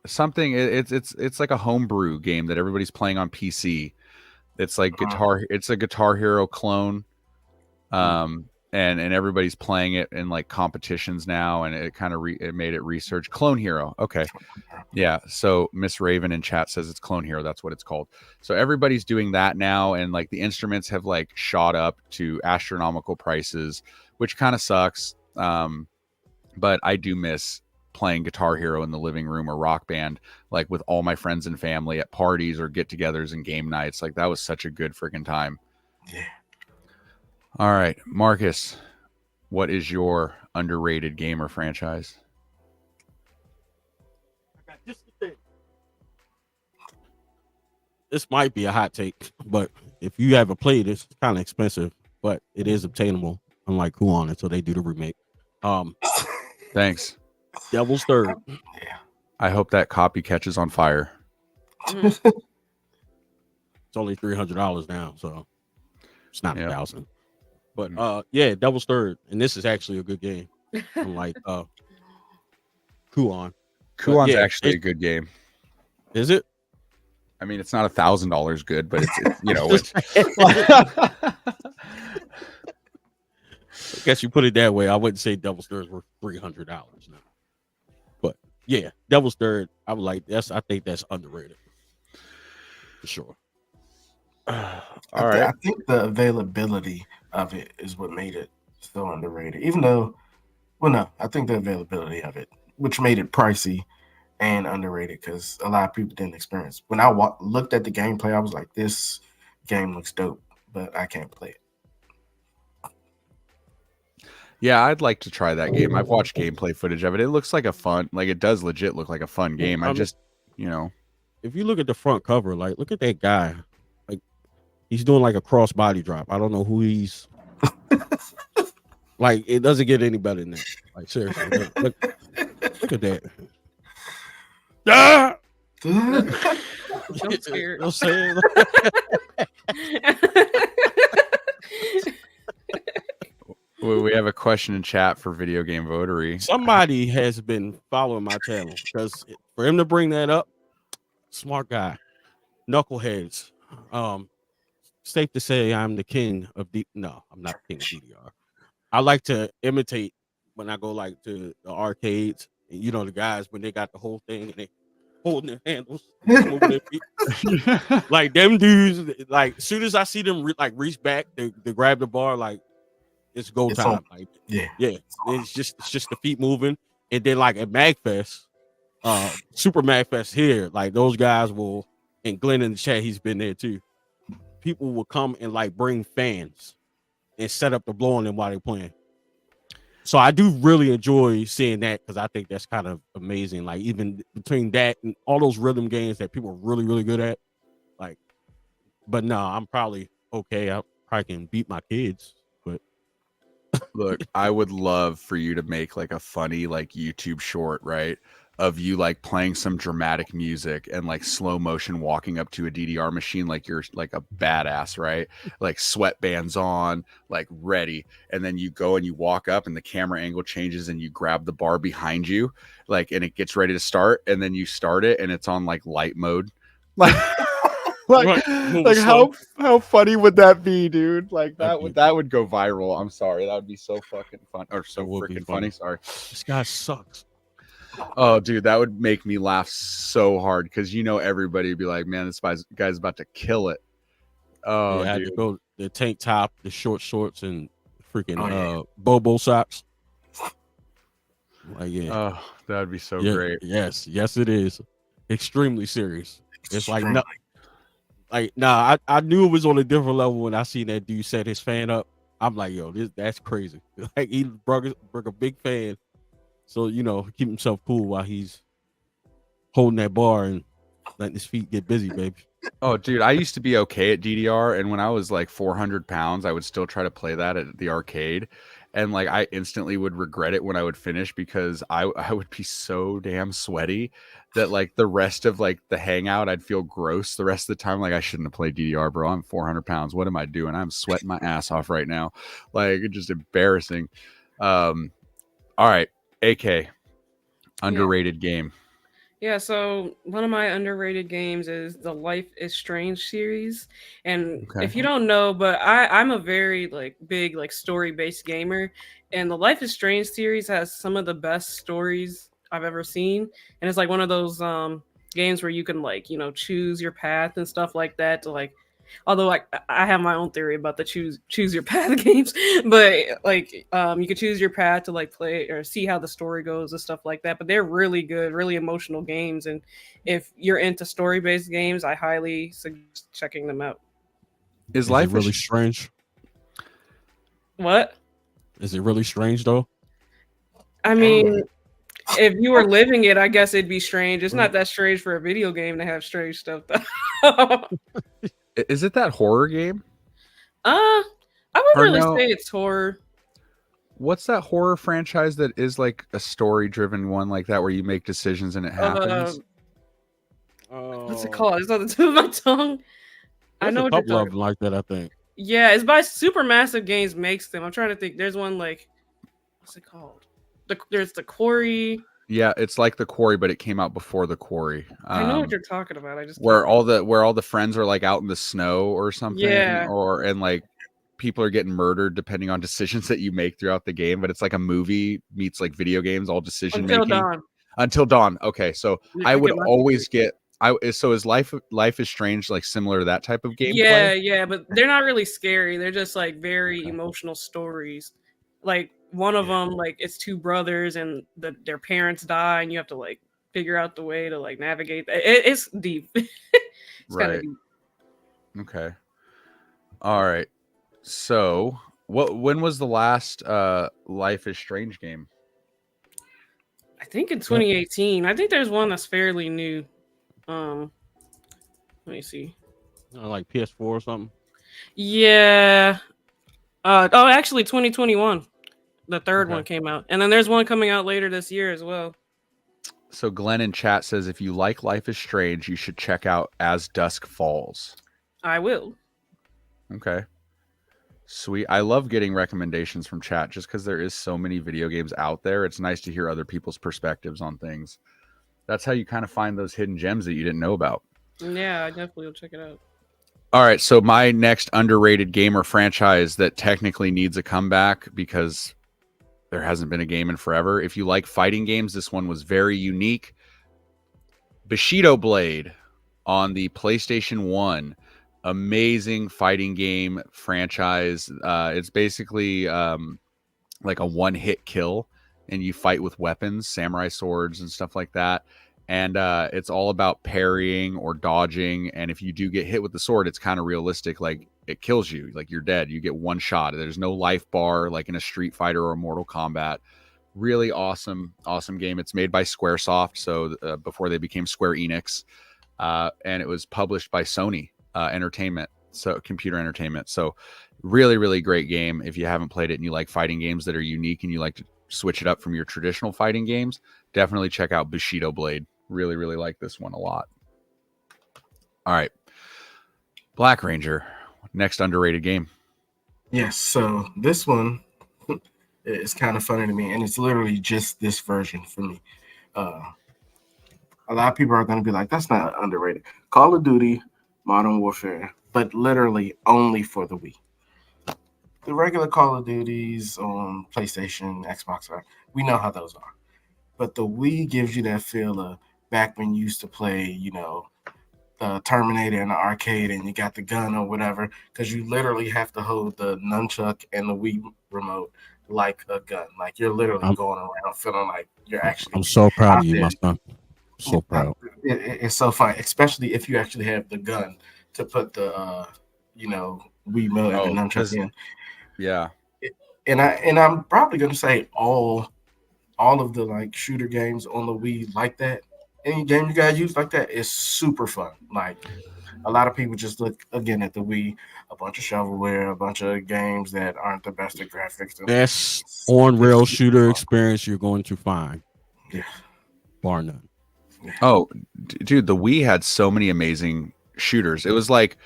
something. It's like a homebrew game that everybody's playing on PC. It's like it's a Guitar Hero clone. And everybody's playing it in like competitions now, and it kind of it made it research. Clone Hero. Okay. Yeah. So Miss Raven in chat says it's Clone Hero. That's what it's called. So everybody's doing that now, and like the instruments have like shot up to astronomical prices, which kind of sucks. But I do miss playing Guitar Hero in the living room or Rock Band, like with all my friends and family at parties or get-togethers and game nights. Like that was such a good freaking time. Yeah. All right, Marcus, what is your underrated game or franchise? I got just the thing. This might be a hot take, but if you ever played it, it's kind of expensive, but it is obtainable, unlike Who On It, so they do the remake. Thanks. Devil's Third. Yeah. I hope that copy catches on fire. It's only $300 now, so it's not $1,000. But yeah, Devil's Third, and this is actually a good game. Unlike Kuon. Kuon's actually a good game. Is it? I mean, it's not $1,000 good, but it's you know, it's I guess you put it that way. I wouldn't say Devil's Third worth $300 now. But yeah, Devil's Third, I would like that's I think that's underrated. For sure. All right. I think the availability of it is what made it so underrated. Even though, well, no, I think the availability of it, which made it pricey and underrated, because a lot of people didn't experience. When I looked at the gameplay, I was like, this game looks dope, but I can't play it. Yeah, I'd like to try that game. I've watched gameplay footage of it. It looks like it does legit look like a fun game. I just, you know. If you look at the front cover, like, look at that guy. Like, he's doing like a cross body drop. I don't know who he's. Like, it doesn't get any better than that. Like, seriously. Look at that. Ah! Jump scare. You know what I'm saying? We have a question in chat for VideoGameVotary. Somebody has been following my channel, because for him to bring that up, smart guy, knuckleheads. Safe to say I'm the king of no, I'm not the king of DDR. I like to imitate when I go like to the arcades, and you know the guys when they got the whole thing and they holding their handles, moving their feet. Like them dudes. Like as soon as I see them reach back to grab the bar, like it's go time. Like yeah. It's just the feet moving, and then like at MagFest, Super Mag Fest here, like those guys will, and Glenn in the chat, he's been there too. People will come and like bring fans and set up the blow on them while they're playing. So I do really enjoy seeing that because I think that's kind of amazing. Like even between that and all those rhythm games that people are really, really good at. Like, but no, I'm probably okay. I probably can beat my kids, but look, I would love for you to make like a funny like YouTube short, right? Of you like playing some dramatic music and like slow motion walking up to a DDR machine like you're like a badass, right? Like sweatbands on, like ready. And then you go and you walk up and the camera angle changes and you grab the bar behind you, like, and it gets ready to start. And then you start it and it's on like light mode. Like, like how funny would that be, dude? Like that would go viral. I'm sorry. That would be so fucking fun or so freaking funny. Sorry. This guy sucks. Oh, dude, that would make me laugh so hard because everybody would be like, "Man, this guy's about to kill it." Oh, yeah, I dude. had to go the tank top, the short shorts, and freaking Bobo socks. Like, yeah. Oh, that would be so great. Yes, it is. Extremely serious. It's like no, like nah. I knew it was on a different level when I seen that dude set his fan up. I'm like, yo, that's crazy. Like he broke a big fan. So, keep himself cool while he's holding that bar and letting his feet get busy, baby. Oh, dude, I used to be okay at DDR. And when I was like 400 pounds, I would still try to play that at the arcade. And like I instantly would regret it when I would finish because I would be so damn sweaty that like the rest of like the hangout, I'd feel gross the rest of the time. Like I shouldn't have played DDR, bro. I'm 400 pounds. What am I doing? I'm sweating my ass off right now. Like it's just embarrassing. All right. AK, underrated game. Yeah, so one of my underrated games is the Life is Strange series. And if you don't know, but I'm a very like big like story-based gamer, and the Life is Strange series has some of the best stories I've ever seen. And it's like one of those games where you can like, choose your path and stuff like that to like, although I have my own theory about the choose your path games, but like you can choose your path to like play or see how the story goes and stuff like that. But they're really good, really emotional games, and if you're into story-based games, I highly suggest checking them out. Is life really strange? What? Is it really strange though? I mean, if you were living it, I guess it'd be strange. It's not that strange for a video game to have strange stuff though. Is it that horror game? I wouldn't really say it's horror. What's that horror franchise that is like a story-driven one like that where you make decisions and it happens? What's it called? It's on the tip of my tongue. I know a couple of them like that, I think. Yeah, it's by Supermassive Games makes them. I'm trying to think. There's one like, what's it called? There's the Quarry. Yeah, it's like the Quarry, but it came out before the Quarry. I know what you're talking about. I just where all the friends are like out in the snow or something, and like people are getting murdered depending on decisions that you make throughout the game. But it's like a movie meets like video games, all decision making. Until Dawn. Okay, so I would always get. So is Life is Strange like similar to that type of gameplay? Yeah, but they're not really scary. They're just like very emotional stories. Like one of them, like it's two brothers and their parents die, and you have to like figure out the way to like navigate. It's deep. It's kind of deep. Okay. All right. So, when was the last Life is Strange game? I think in 2018. I think there's one that's fairly new. Let me see. Like PS4 or something. Yeah. Actually, 2021. The third one came out, and then there's one coming out later this year as well. So Glenn in chat says if you like Life is Strange, you should check out As Dusk Falls. I will. Okay. Sweet. I love getting recommendations from chat just because there is so many video games out there. It's nice to hear other people's perspectives on things. That's how you kind of find those hidden gems that you didn't know about. Yeah, I definitely will check it out. All right. So my next underrated gamer franchise that technically needs a comeback because there hasn't been a game in forever. If you like fighting games, this one was very unique. Bushido Blade on the PlayStation 1. Amazing fighting game franchise. It's basically like a one-hit kill, and you fight with weapons, samurai swords and stuff like that. and it's all about parrying or dodging. And if you do get hit with the sword, it's kind of realistic. Like it kills you, like you're dead. You get one shot. There's no life bar like in a Street Fighter or a Mortal Kombat. Really awesome game. It's made by Squaresoft, so before they became Square Enix, and it was published by Sony Entertainment, so Computer Entertainment. So really great game. If you haven't played it and you like fighting games that are unique and you like to switch it up from your traditional fighting games, definitely check out Bushido Blade. Really like this one a lot. All right, BlakRanger, next underrated game. Yes, so this one is kind of funny to me, and it's literally just this version for me. A lot of people are going to be like, that's not underrated. Call of Duty Modern Warfare, but literally only for the Wii. The regular Call of Duties on PlayStation, Xbox, we know how those are. But the Wii gives you that feel of back when you used to play, the Terminator in the arcade and you got the gun or whatever, because you literally have to hold the nunchuck and the Wii remote like a gun. Like you're literally going around feeling like you're actually. I'm so proud of you, my son. So proud. It's so fun, especially if you actually have the gun to put the Wii remote and the nunchuck in. Yeah. And I'm probably gonna say all of the like shooter games on the Wii like that. Any game you guys use like that is super fun. Like a lot of people just look again at the Wii, a bunch of shovelware, a bunch of games that aren't the best at graphics. Best on-rail shooter experience you're going to find. Yeah. Bar none. Oh, dude, the Wii had so many amazing shooters. It was like,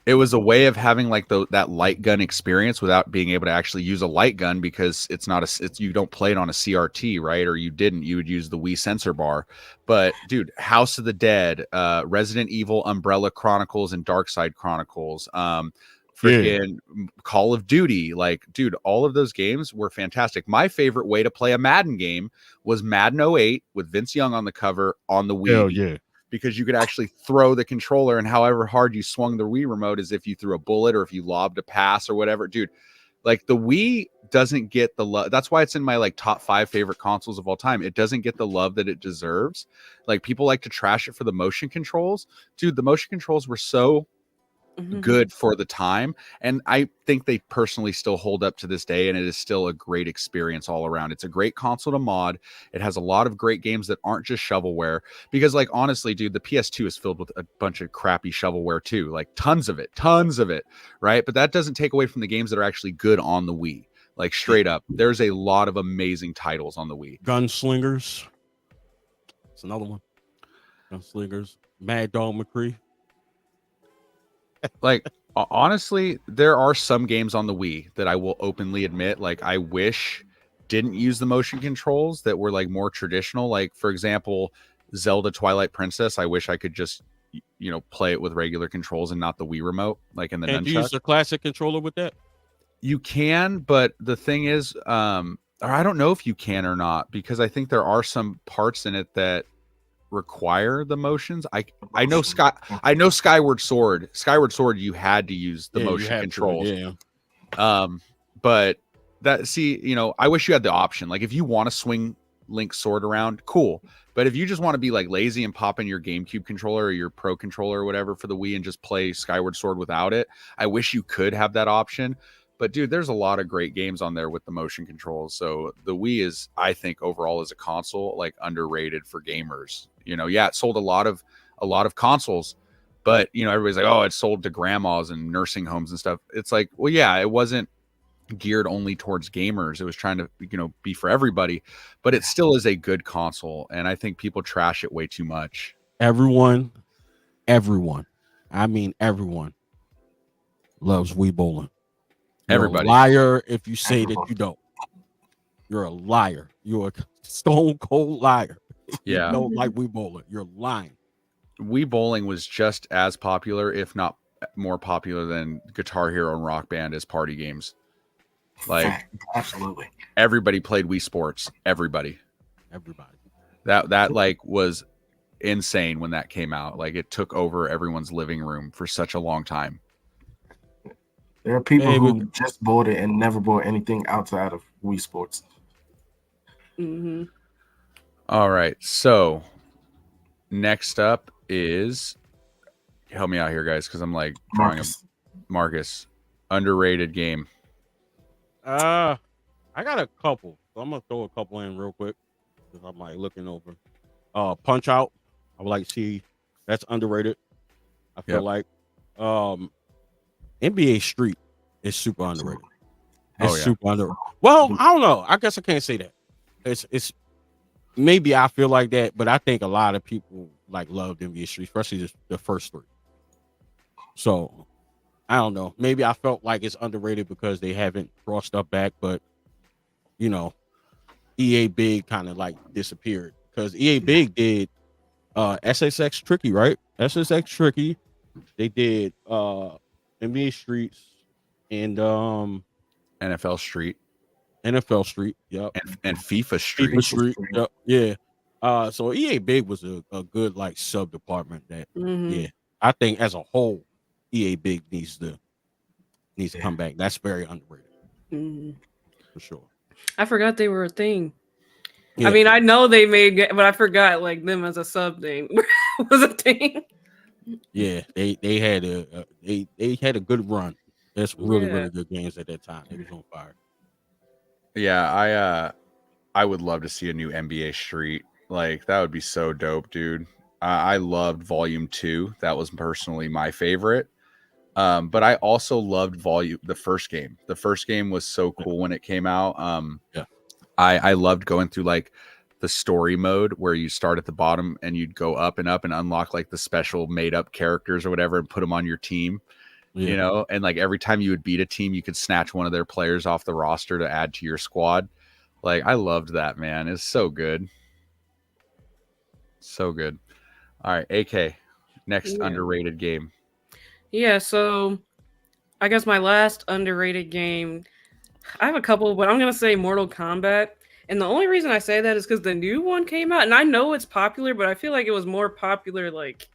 it was a way of having like that light gun experience without being able to actually use a light gun, because it's not you don't play it on a CRT, right? Or you would use the Wii sensor bar. But dude, House of the Dead, Resident Evil, Umbrella Chronicles, and Darkside Chronicles, freaking Call of Duty, like, dude, all of those games were fantastic. My favorite way to play a Madden game was Madden 08 with Vince Young on the cover on the Wii. Hell yeah. Because you could actually throw the controller, and however hard you swung the Wii remote as if you threw a bullet or if you lobbed a pass or whatever. Dude, like the Wii doesn't get the love. That's why it's in my like top 5 favorite consoles of all time. It doesn't get the love that it deserves. Like people like to trash it for the motion controls. Dude, the motion controls were so good for the time, and I think they personally still hold up to this day, and it is still a great experience all around. It's a great console to mod. It has a lot of great games that aren't just shovelware, because like honestly, dude, the PS2 is filled with a bunch of crappy shovelware too, like tons of it, right? But that doesn't take away from the games that are actually good on the Wii. Like straight up, there's a lot of amazing titles on the Wii. Gunslingers, it's another one. Gunslingers, Mad Dog McCree. Like honestly, there are some games on the Wii that I will openly admit, like I wish didn't use the motion controls, that were like more traditional. Like for example, Zelda Twilight Princess. I wish I could just play it with regular controls and not the Wii remote, like in the Can't nunchuck. you use the classic controller with that? You can, but the thing is, or I don't know if you can or not, because I think there are some parts in it that require the motions. I know Skyward Sword you had to use the motion controls. But that, I wish you had the option. Like if you want to swing Link's sword around, cool, but if you just want to be like lazy and pop in your GameCube controller or your Pro controller or whatever for the Wii and just play Skyward Sword without it, I wish you could have that option. But dude, there's a lot of great games on there with the motion controls. So the Wii is, I think, overall as a console, like underrated for gamers. It sold a lot of consoles, but everybody's like, oh, it sold to grandmas and nursing homes and stuff. It's like, well, yeah, it wasn't geared only towards gamers. It was trying to, be for everybody, but it still is a good console. And I think people trash it way too much. Everyone, I mean, everyone loves Wii bowling. Everybody. You're a liar if you say that you don't. You're a liar. You're a stone cold liar. Yeah. You don't like Wii bowling. You're lying. Wii bowling was just as popular, if not more popular than Guitar Hero and Rock Band as party games. Like absolutely everybody played Wii Sports. Everybody. That like was insane when that came out. Like it took over everyone's living room for such a long time. There are people who just bought it and never bought anything outside of Wii Sports. All right, so Next up is, help me out here, guys, because I'm like drawing Marcus. Underrated game. I got a couple. So I'm gonna throw a couple in real quick because I'm like looking over. Punch Out. I would like to see that's underrated. I feel like NBA Street is super underrated. It's super underrated. Well, I don't know. I guess I can't say that. It's maybe I feel like that, but I think a lot of people like love NBA Street, especially the first three. So I don't know. Maybe I felt like it's underrated because they haven't brought stuff back, but you know, EA Big kind of like disappeared because EA Big did SSX Tricky, right? SSX Tricky. They did NBA Streets and NFL Street. NFL Street, yep. And FIFA Street. FIFA Street, yep. Yeah. So EA Big was a good like sub department that yeah. I think as a whole, EA Big needs to come back. That's very underrated. For sure. I forgot they were a thing. Yeah. I mean, I know they made, but I forgot like them as a sub thing was a thing. Yeah, they had a good run. There's really good games at that time. They was on fire. Yeah, I would love to see a new NBA Street. Like that would be so dope, dude. I loved Volume 2. That was personally my favorite. But I also loved the first game. The first game was so cool when it came out. I loved going through like the story mode where you start at the bottom and you'd go up and unlock like the special made up characters or whatever and put them on your team. You know, and like every time you would beat a team, you could snatch one of their players off the roster to add to your squad. Like I loved that, man. It's so good. So good. All right, AK, next underrated game. Yeah, so I guess my last underrated game, I have a couple, but I'm going to say Mortal Kombat. And the only reason I say that is because the new one came out, and I know it's popular, but I feel like it was more popular like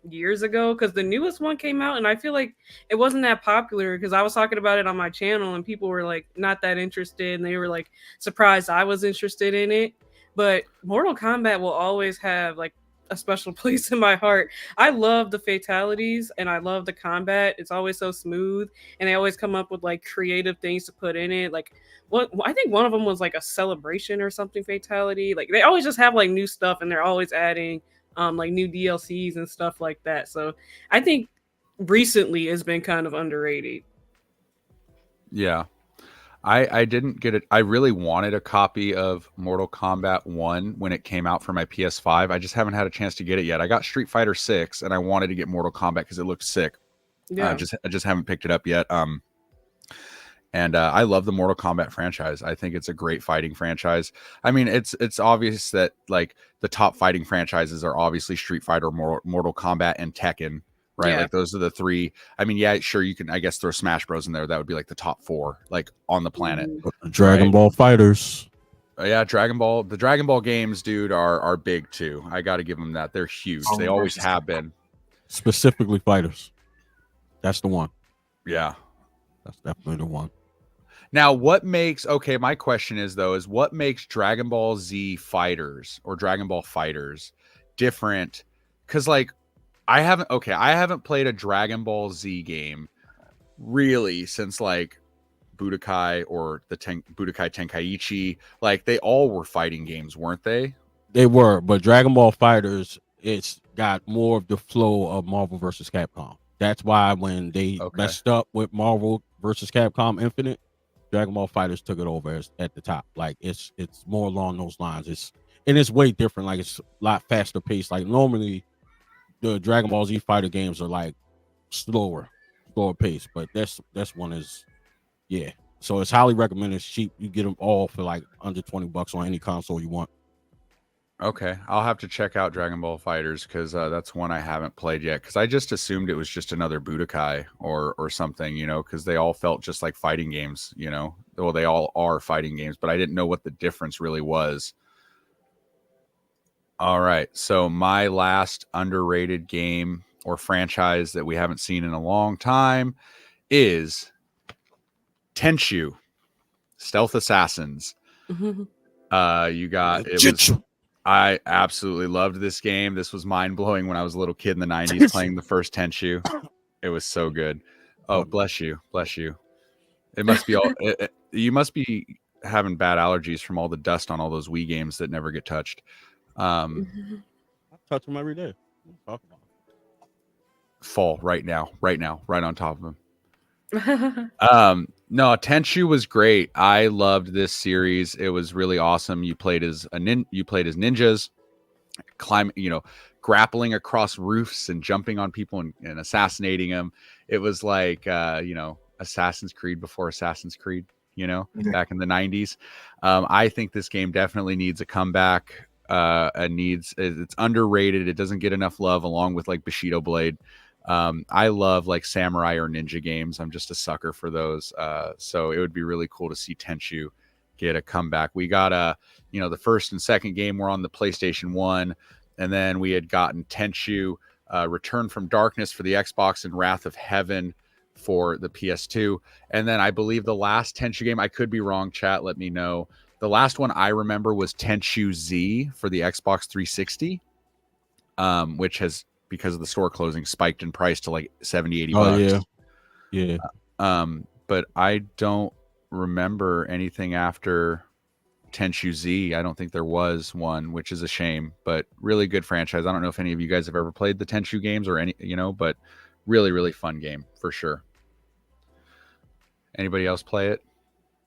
years ago because the newest one came out, and I feel like it wasn't that popular because I was talking about it on my channel, and people were like not that interested, and they were like surprised I was interested in it. But Mortal Kombat will always have like a special place in my heart. I love the fatalities and I love the combat. It's always so smooth, and they always come up with like creative things to put in it. Like what I think one of them was like a celebration or something fatality. Like they always just have like new stuff, and they're always adding like new DLCs and stuff like that. So I think recently has been kind of underrated. Yeah. I didn't get it. I really wanted a copy of Mortal Kombat 1 when it came out for my PS5. I just haven't had a chance to get it yet. I got Street Fighter 6 and I wanted to get Mortal Kombat because it looked sick. Yeah. I just haven't picked it up yet. And I love the Mortal Kombat franchise. I think it's a great fighting franchise. I mean, it's obvious that like the top fighting franchises are obviously Street Fighter, Mortal Kombat, and Tekken. Right, like those are the three. I mean, yeah, sure, you can, I guess, throw Smash Bros in there. That would be like the top 4, like on the planet. Dragon Ball Fighters. Yeah, Dragon Ball. The Dragon Ball games, dude, are big too. I got to give them that. They're huge. They always have been. Specifically Fighters. That's the one. Yeah, that's definitely the one. Now, what makes my question is what makes Dragon Ball Z Fighters or Dragon Ball Fighters different? Because like. I haven't played a Dragon Ball Z game really since like Budokai or the Budokai Tenkaichi. Like they all were fighting games, weren't they? They were, but Dragon Ball Fighters, it's got more of the flow of Marvel versus Capcom. That's why when they messed up with Marvel versus Capcom Infinite, Dragon Ball Fighters took it over at the top. Like it's more along those lines. It's way different. Like it's a lot faster paced. Like normally the Dragon Ball Z fighter games are like slower pace, but this one is, yeah. So it's highly recommended. It's cheap. You get them all for like under $20 on any console you want. Okay, I'll have to check out Dragon Ball Fighters because that's one I haven't played yet. Because I just assumed it was just another Budokai or something, you know, because they all felt just like fighting games, you know. Well, they all are fighting games, but I didn't know what the difference really was. All right, so my last underrated game or franchise that we haven't seen in a long time is Tenchu, Stealth Assassins. You got it was I absolutely loved this game. This was mind-blowing when I was a little kid in the 90s playing the first Tenchu. It was so good. Oh, bless you. Bless you. It must be all you must be having bad allergies from all the dust on all those Wii games that never get touched. I touch them every day. Talk about it. Fall right now, right on top of them. No, Tenchu was great. I loved this series. It was really awesome. You played as ninjas, grappling across roofs and jumping on people and assassinating them. It was like Assassin's Creed before Assassin's Creed, back in the 90s. I think this game definitely needs a comeback. It's underrated. It doesn't get enough love, along with like Bushido Blade. I love like samurai or ninja games. I'm just a sucker for those. So it would be really cool to see Tenchu get a comeback. We got the first and second game were on the PlayStation 1, and then we had gotten Tenchu Return from Darkness for the Xbox and Wrath of Heaven for the PS2. And then I believe the last Tenchu game, I could be wrong, chat, let me know. The last one I remember was Tenchu Z for the Xbox 360, which has, because of the store closing, spiked in price to like 70-80 bucks. Yeah. But I don't remember anything after Tenchu Z. I don't think there was one, which is a shame, but really good franchise. I don't know if any of you guys have ever played the Tenchu games or any, but really, really fun game for sure. Anybody else play it?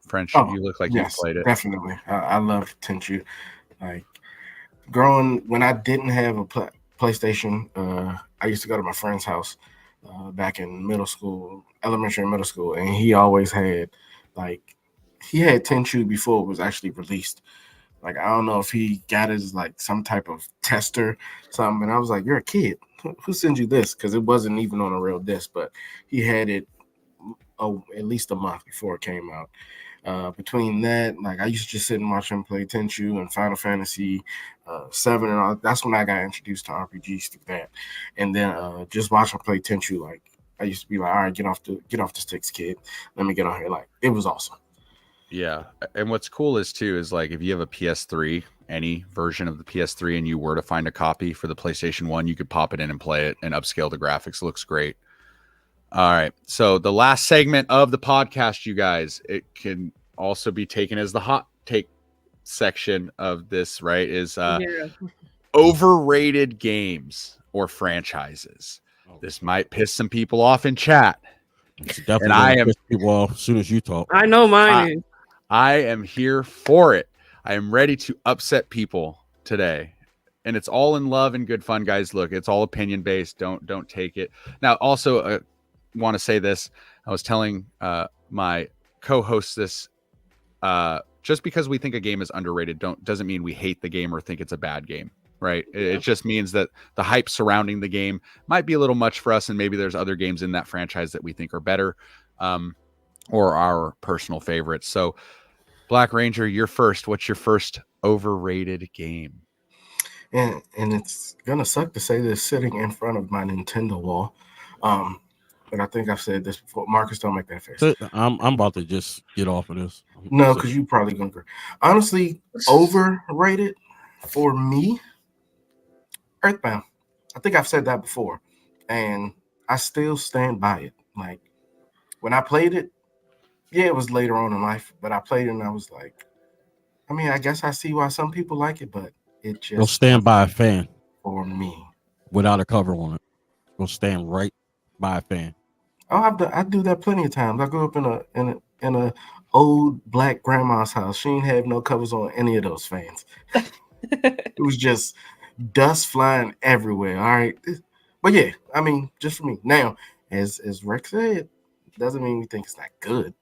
French, you look like you played it. Definitely. I love Tenchu. Like when I didn't have a PlayStation, I used to go to my friend's house back in elementary and middle school, and he always had Tenchu before it was actually released. Like, I don't know if he got it as like some type of tester, something. And I was like, "You're a kid. Who sends you this?" Because it wasn't even on a real disc, but he had it at least a month before it came out. Between that, like, I used to just sit and watch him play Tenchu and Final Fantasy 7, and all. That's when I got introduced to RPGs through that. And then just watch him play Tenchu, like, I used to be like, "All right, get off the sticks, kid. Let me get on here." Like, it was awesome. Yeah, and what's cool is like, if you have a PS3, any version of the PS3, and you were to find a copy for the PlayStation 1, you could pop it in and play it and upscale the graphics. It looks great. All right, so the last segment of the podcast, you guys, it can also be taken as the hot take section of this, right? Is overrated games or franchises. This might piss some people off in chat. It's definitely piss people off as soon as you talk. I know mine is. I am here for it. I am ready to upset people today. And it's all in love and good fun, guys. Look, it's all opinion based. Don't take it. Now, also, want to say this. I was telling my co-host this. Just because we think a game is underrated doesn't mean we hate the game or think it's a bad game, right? It just means that the hype surrounding the game might be a little much for us, and maybe there's other games in that franchise that we think are better, or our personal favorites. So, BlakRanger, you're first. What's your first overrated game? And it's gonna suck to say this sitting in front of my Nintendo wall. But I think I've said this before. Marcus, don't make that face. I'm about to just get off of this. No, because you probably gonna agree. Honestly, overrated for me, Earthbound. I think I've said that before, and I still stand by it. Like, when I played it, yeah, it was later on in life, but I played it and I was like, I mean, I guess I see why some people like it, but it just Go stand by a fan for me without a cover on it. Go stand right by a fan. Oh, I do that plenty of times. I grew up in a old black grandma's house. She didn't have no covers on any of those fans. It was just dust flying everywhere. All right, but yeah, I mean, just for me. Now, as Rex said, doesn't mean we think it's not good.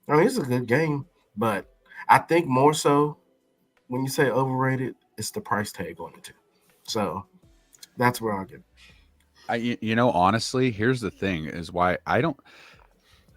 I mean, it's a good game, but I think more so when you say overrated, it's the price tag on it too. So that's where I'll get it. Honestly, here's the thing is why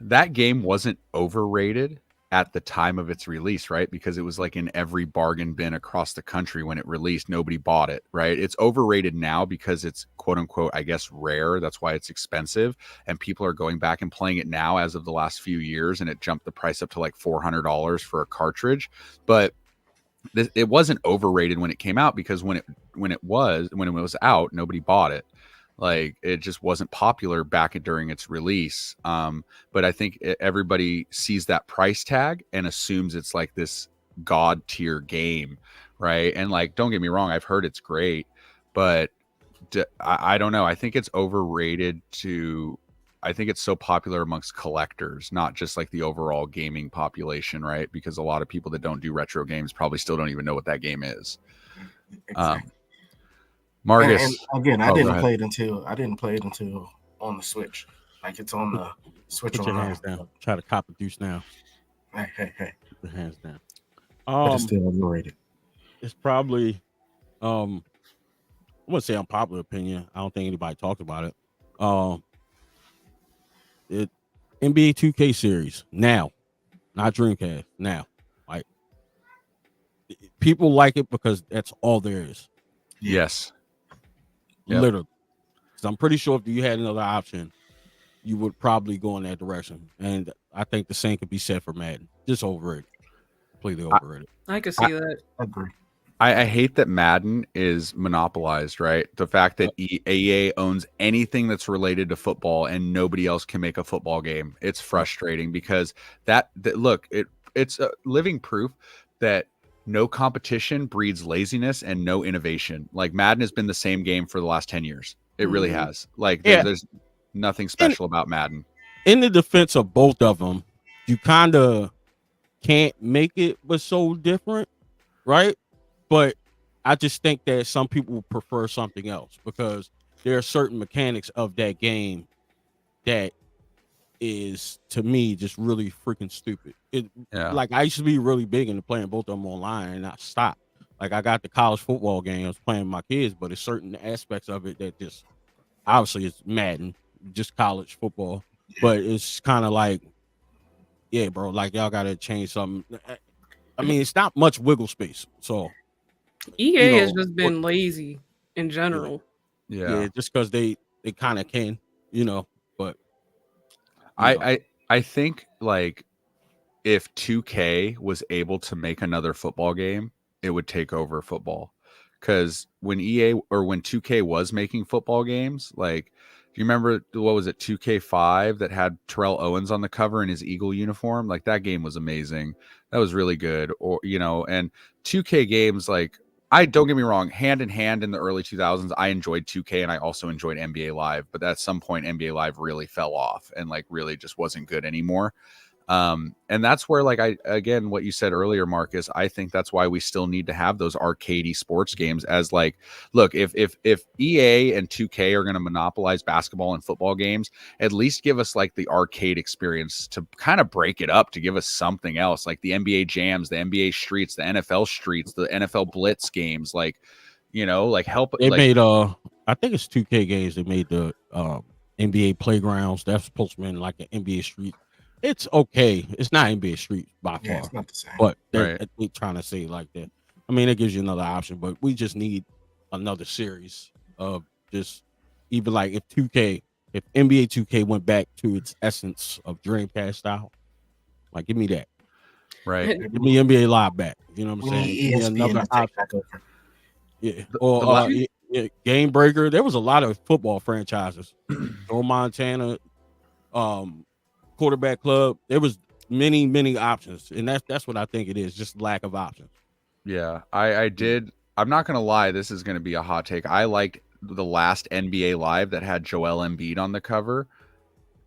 that game wasn't overrated at the time of its release, right? Because it was like in every bargain bin across the country when it released, nobody bought it, right? It's overrated now because it's quote unquote, I guess, rare. That's why it's expensive. And people are going back and playing it now as of the last few years. And it jumped the price up to like $400 for a cartridge. But it wasn't overrated when it came out, because when it was out, nobody bought it. Like, it just wasn't popular back during its release. But I think everybody sees that price tag and assumes it's like this god tier game, right? And like, don't get me wrong, I've heard it's great, but I don't know. I think it's overrated I think it's so popular amongst collectors, not just like the overall gaming population, right? Because a lot of people that don't do retro games probably still don't even know what that game is. Exactly. Marcus, and again, I didn't play it until on the Switch. Like, it's on the Switch. Put your hands down. Try to cop a deuce now. Hey. Put your hands down. But it's still overrated. It's probably, I wouldn't say unpopular opinion. I don't think anybody talked about it. NBA 2K series now, not Dreamcast now. Like, people like it because that's all there is. Yes. Yep. Literally. Because I'm pretty sure if you had another option, you would probably go in that direction. And I think the same could be said for Madden. Just overrated. Completely overrated. I could see that. I agree. I hate that Madden is monopolized, right? The fact that EA owns anything that's related to football and nobody else can make a football game. It's frustrating, because that look, it's a living proof that no competition breeds laziness and no innovation. Like, Madden has been the same game for the last 10 years. It really has. Like, there's nothing special about Madden. In the defense of both of them, you kind of can't make it but so different, right? But I just think that some people prefer something else, because there are certain mechanics of that game that is, to me, just really freaking stupid. Like, I used to be really big into playing both of them online, and I stopped. Like, I got the college football game I was playing with my kids, but there's certain aspects of it that just, obviously it's Madden, just college football, but it's kind of like, yeah, bro, like, y'all got to change something. I mean, it's not much wiggle space, so. EA has just been lazy in general. Yeah, just because they kind of can, but I think, like, if 2K was able to make another football game, it would take over football. Because when 2K was making football games, like, do you remember, what was it, 2K5 that had Terrell Owens on the cover in his Eagle uniform? Like, that game was amazing. That was really good. Or, and 2K games, like, don't get me wrong, hand in hand in the early 2000s, I enjoyed 2K and I also enjoyed NBA Live, but at some point NBA Live really fell off and, like, really just wasn't good anymore. And that's where, like, again, what you said earlier, Marcus, I think that's why we still need to have those arcadey sports games. As, like, look, if EA and 2K are going to monopolize basketball and football games, at least give us, like, the arcade experience to kind of break it up, to give us something else, like the NBA Jams, the NBA Streets, the NFL Streets, the NFL Blitz games, like, like, help. They made I think it's 2K games. They made the NBA Playgrounds. That's supposed to be like an NBA Street. It's okay. It's not NBA Street by far. It's not the same. But they're trying to say like that. I mean, it gives you another option, but we just need another series of just, even like if NBA 2K went back to its essence of Dreamcast style, like, give me that. Right. Give me NBA Live back. You know what I'm saying? Give me another option. Yeah. Or Game Breaker. There was a lot of football franchises. Joe Montana, Quarterback Club. There was many options, and that's what I think it is, just lack of options. Yeah, I did. I'm not gonna lie, this is gonna be a hot take. I liked the last NBA Live that had Joel Embiid on the cover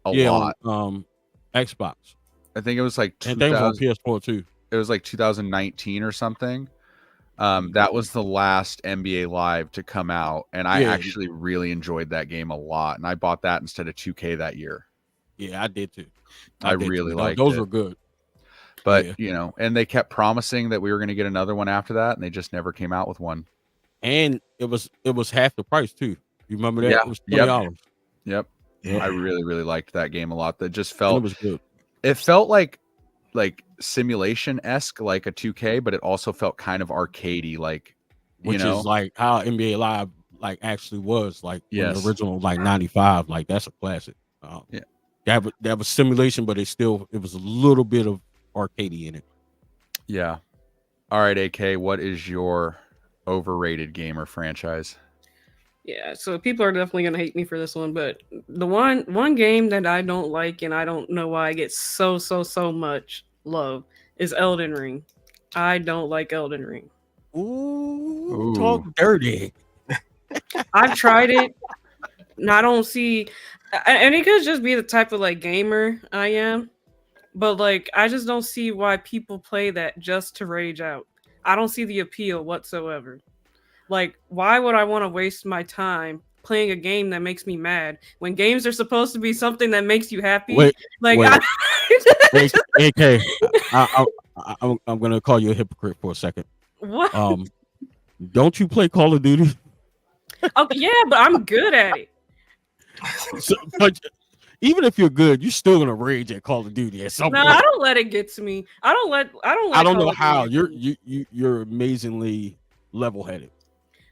a lot. On Xbox. I think it was like 2000, and on PS4 too. It was like 2019 or something. That was the last NBA Live to come out, and I actually really enjoyed that game a lot, and I bought that instead of 2K that year. Yeah, I did too. I really liked those it. were good. But and they kept promising that we were going to get another one after that, and they just never came out with one. And it was half the price too. You remember that? Yeah. It was $20. Yep. Yeah. I really liked that game a lot. That just felt, and it was good. It felt like simulation-esque, like a 2K, but it also felt kind of arcadey, like, which is like how NBA Live like actually was, like the original, like 95. Like, that's a classic. That was simulation, but it was a little bit of arcadey in it. Yeah. All right, AK, what is your overrated game or franchise? Yeah, so people are definitely gonna hate me for this one, but the one game that I don't like and I don't know why I get so much love is Elden Ring. I don't like Elden Ring. Ooh, talk dirty. I've tried it, and I don't see, and it could just be the type of like gamer I am, but like I just don't see why people play that just to rage out. I don't see the appeal whatsoever. Like, why would I want to waste my time playing a game that makes me mad when games are supposed to be something that makes you happy? Wait, like, wait. AK, I'm gonna call you a hypocrite for a second. What? Don't you play Call of Duty? Oh yeah, but I'm good at it. So, but even if you're good, you're still gonna rage at Call of Duty at some point. I don't let it get to me. I don't let. I don't know how you're amazingly level-headed.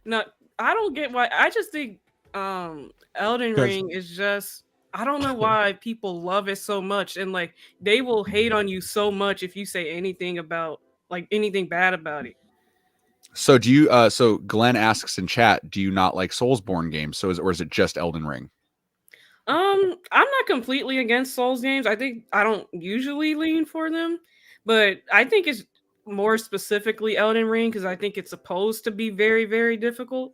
No, I don't get why. I just think Elden Ring is just. I don't know why people love it so much, and like they will hate on you so much if you say anything about like anything bad about it. So do you? So Glenn asks in chat, do you not like Soulsborne games? Or is it just Elden Ring? I'm not completely against Souls games. I think I don't usually lean for them, but I think it's more specifically Elden Ring because I think it's supposed to be very, very difficult.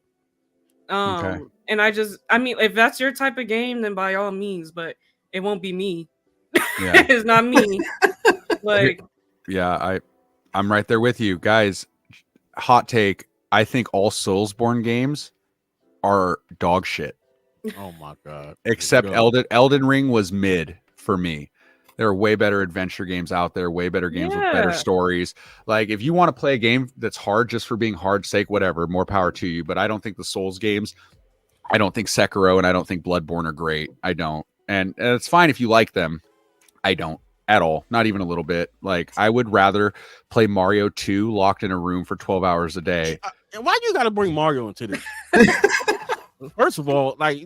Okay. And I mean, if that's your type of game, then by all means, but it won't be me. Yeah. It's not me. Like, yeah, I'm right there with you guys. Hot take: I think all Soulsborne games are dog shit. Oh my god! Except Elden Ring was mid for me. There are way better adventure games out there, way better games with better stories. Like if you want to play a game that's hard just for being hard's sake, whatever, more power to you. But I don't think the Souls games, I don't think Sekiro and I don't think Bloodborne are great. I don't. And it's fine if you like them. I don't at all. Not even a little bit. Like I would rather play Mario 2 locked in a room for 12 hours a day. And why you got to bring Mario into this? First of all, like,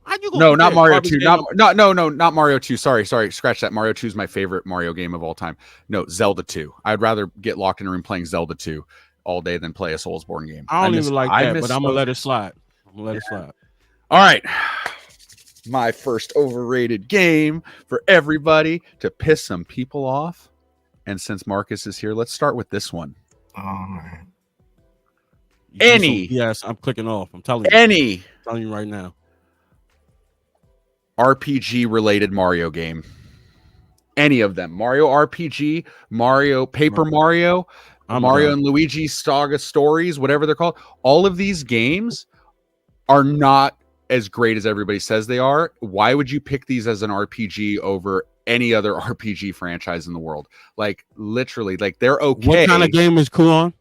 how you no, not Mario 2. Not Mario 2. Sorry. Scratch that. Mario 2 is my favorite Mario game of all time. No, Zelda 2. I'd rather get locked in a room playing Zelda 2 all day than play a Soulsborne game. I don't even like that, but I'm gonna let it slide. It slide. All right. My first overrated game for everybody to piss some people off. And since Marcus is here, let's start with this one. Oh man. Yes, I'm clicking off. I'm telling you. I'm telling you right now. RPG related Mario game. Any of them. Mario RPG, Mario Paper Mario, Mario and Luigi Saga Stories, whatever they're called. All of these games are not as great as everybody says they are. Why would you pick these as an RPG over any other RPG franchise in the world? Like literally, like they're okay. What kind of game is Kuon?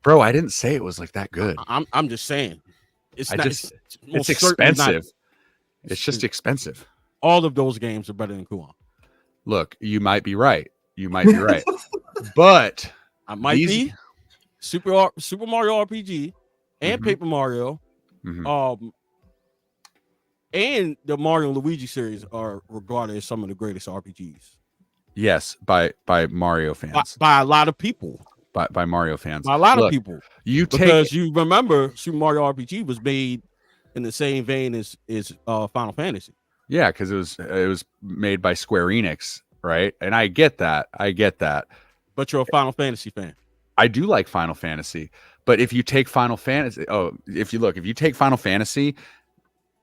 Bro, I didn't say it was like that good. I'm just saying. It's expensive. It's just expensive. All of those games are better than Kuon. Look, you might be right. But I might be Super Mario RPG and Paper Mario. And the Mario and Luigi series are regarded as some of the greatest RPGs. Yes, by Mario fans. By a lot of people. By Mario fans. By a lot of people. Because you remember Super Mario RPG was made in the same vein as Final Fantasy. Yeah, because it was made by Square Enix, right? And I get that. But you're a Final Fantasy fan. I do like Final Fantasy. But if you take Final Fantasy, if you take Final Fantasy,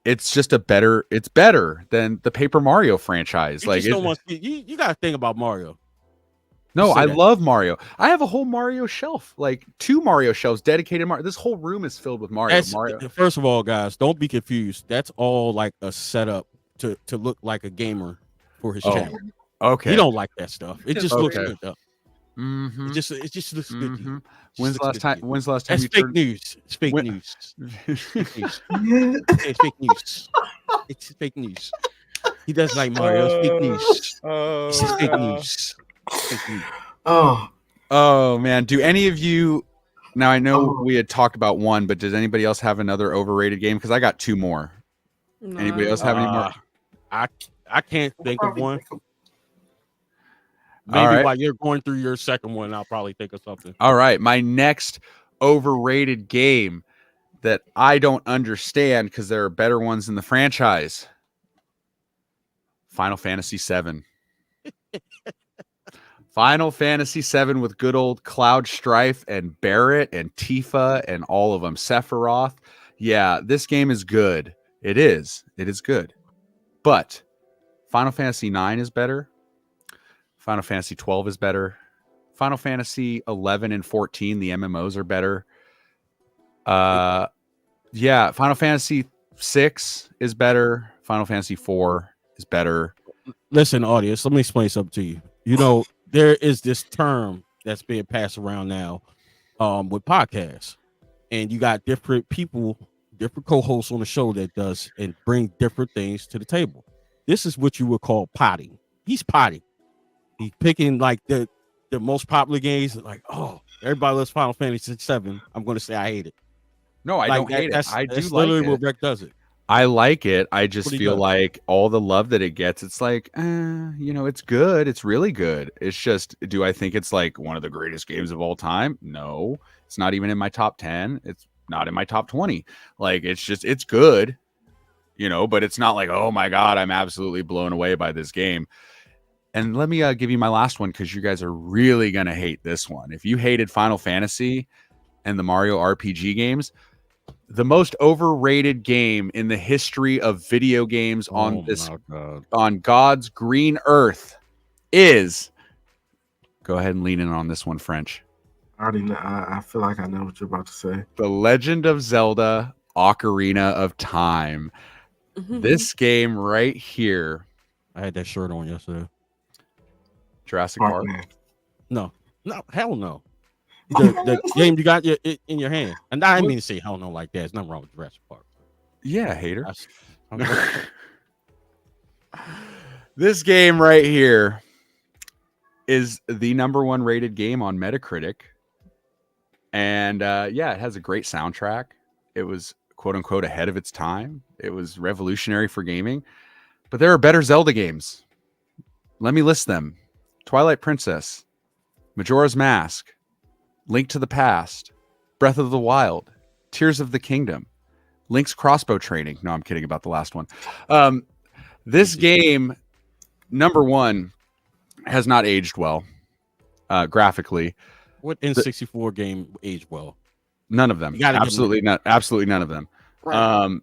it's just it's better than the Paper Mario franchise. You got to think about Mario. No, I love Mario. I have a whole Mario shelf, like 2 Mario shelves dedicated Mario. This whole room is filled with Mario. First of all, guys, don't be confused. That's all like a setup to look like a gamer for his channel. Okay. He don't like that stuff. It just looks good though. Mm-hmm. It just looks good. When's the last time That's fake news. It's fake news. It's fake news. It's fake news. He doesn't like Mario. It's fake news. It's fake news. Oh man, do any of you now I know we had talked about one, but does anybody else have another overrated game? Because I got 2 more. Anybody else have any more? I can't think of one. Maybe while you're going through your second one, I'll probably think of something. All right. My next overrated game that I don't understand because there are better ones in the franchise. Final Fantasy VII. Final Fantasy VII with good old Cloud Strife and Barrett and Tifa and all of them. Sephiroth. Yeah, this game is good. It is. It is good. But Final Fantasy IX is better. Final Fantasy 12 is better. Final Fantasy 11 and 14, the MMOs are better. Yeah, Final Fantasy 6 is better. Final Fantasy 4 is better. Listen, audience, let me explain something to you. You know, there is this term that's being passed around now with podcasts, and you got different people, different co-hosts on the show that does and bring different things to the table. This is what you would call potting. He's potting. He's picking like the most popular games. Like, oh, everybody loves Final Fantasy VII. I'm going to say I hate it. No, I like don't hate it. I do like literally it. What Rec does it. I like it. I just feel like all the love that it gets, it's like, you know, it's good. It's really good. It's just, do I think it's like one of the greatest games of all time? No, it's not even in my top 10. It's not in my top 20. Like, it's just, it's good, you know, but it's not like, oh my God, I'm absolutely blown away by this game. And let me give you my last one because you guys are really going to hate this one. If you hated Final Fantasy and the Mario RPG games, the most overrated game in the history of video games on God's green earth is, go ahead and lean in on this one, French. I already know. I feel like I know what you're about to say. The Legend of Zelda Ocarina of Time. This game right here. I had that shirt on yesterday. Jurassic Park. No, hell no. The game you got in your hand. And I didn't mean to say hell no like that. There's nothing wrong with Jurassic Park. Yeah, hater. This game right here is the #1 rated game on Metacritic. And yeah, it has a great soundtrack. It was quote unquote ahead of its time. It was revolutionary for gaming. But there are better Zelda games. Let me list them. Twilight Princess, Majora's Mask, Link to the Past, Breath of the Wild, Tears of the Kingdom, Link's Crossbow Training. No, I'm kidding about the last one. This game, #1, has not aged well graphically. What N64 game aged well? None of them. Absolutely not. Absolutely none of them. Right.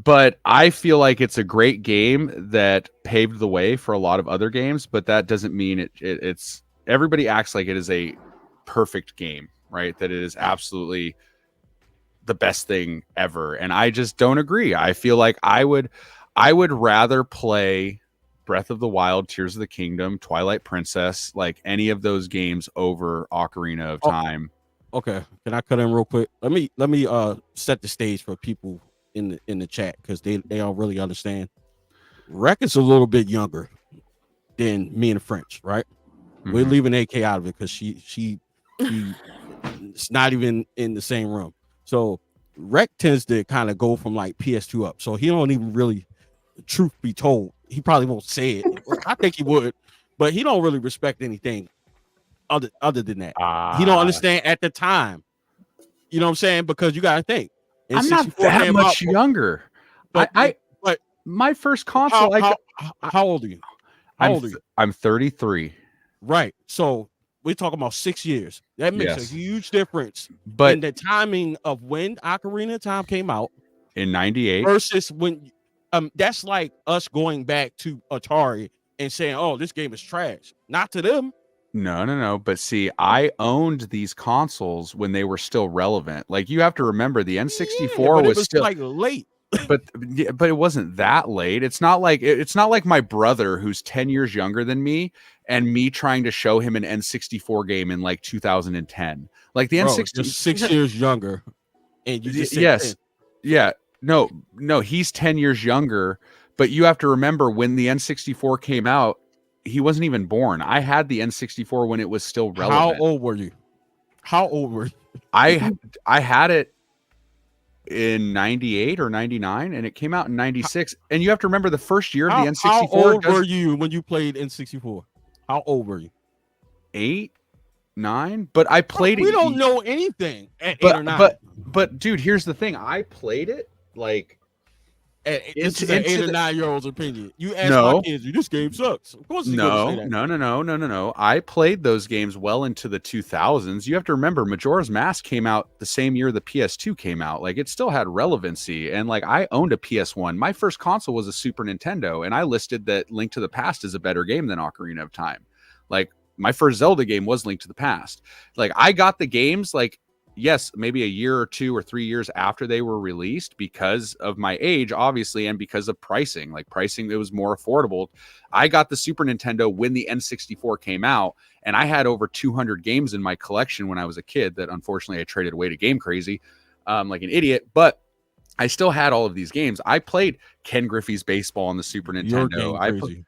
But I feel like it's a great game that paved the way for a lot of other games, but that doesn't mean it's everybody acts like it is a perfect game, right? That it is absolutely the best thing ever. And I just don't agree. I feel like I would rather play Breath of the Wild, Tears of the Kingdom, Twilight Princess, like any of those games over Ocarina of Time. Okay. Can I cut in real quick? Let me set the stage for people in the chat because they don't really understand. Rec is a little bit younger than me and French, right? We're leaving AK out of it because she it's not even in the same room. So Rec tends to kind of go from like PS2 up. So he don't even really, truth be told, he probably won't say it. I think he would, but he don't really respect anything other than that. He don't understand at the time. You know what I'm saying? Because you got to think. I'm not that much younger. But my first console. How old are you? How old are you? I'm 33. Right. So we're talking about 6 years. That makes a huge difference. But in the timing of when Ocarina of Time came out in '98 versus when that's like us going back to Atari and saying, "Oh, this game is trash." Not to them. No. But see, I owned these consoles when they were still relevant. Like you have to remember, the N64 was still like late. but it wasn't that late. It's not like my brother who's 10 years younger than me and me trying to show him an N64 game in like 2010. Like the N64 6 years younger. And you just yes. 10. Yeah. No, he's 10 years younger, but you have to remember when the N64 came out, he wasn't even born. I had the N64 when it was still relevant. How old were you? I had it in 98 or 99 and it came out in 96. And you have to remember the first year of the N64. How old were you when you played N64? How old were you? 8, 9, but I played We it. don't know anything at 8 or 9. But dude, here's the thing. I played it like this is an 8 or 9 year old's opinion. You ask my kids, this game sucks. Of course, he's gonna say that. No. I played those games well into the 2000s. You have to remember, Majora's Mask came out the same year the PS2 came out. Like, it still had relevancy, and like, I owned a PS1. My first console was a Super Nintendo, and I listed that Link to the Past is a better game than Ocarina of Time. Like, my first Zelda game was Link to the Past. Like, I got the games like, yes, maybe a year or 2 or 3 years after they were released because of my age, obviously, and because of pricing. Like, pricing, it was more affordable. I got the Super Nintendo when the N64 came out, and I had over 200 games in my collection when I was a kid that unfortunately I traded away to Game Crazy, like an idiot. But I still had all of these games. I played Ken Griffey's Baseball on the Super Nintendo.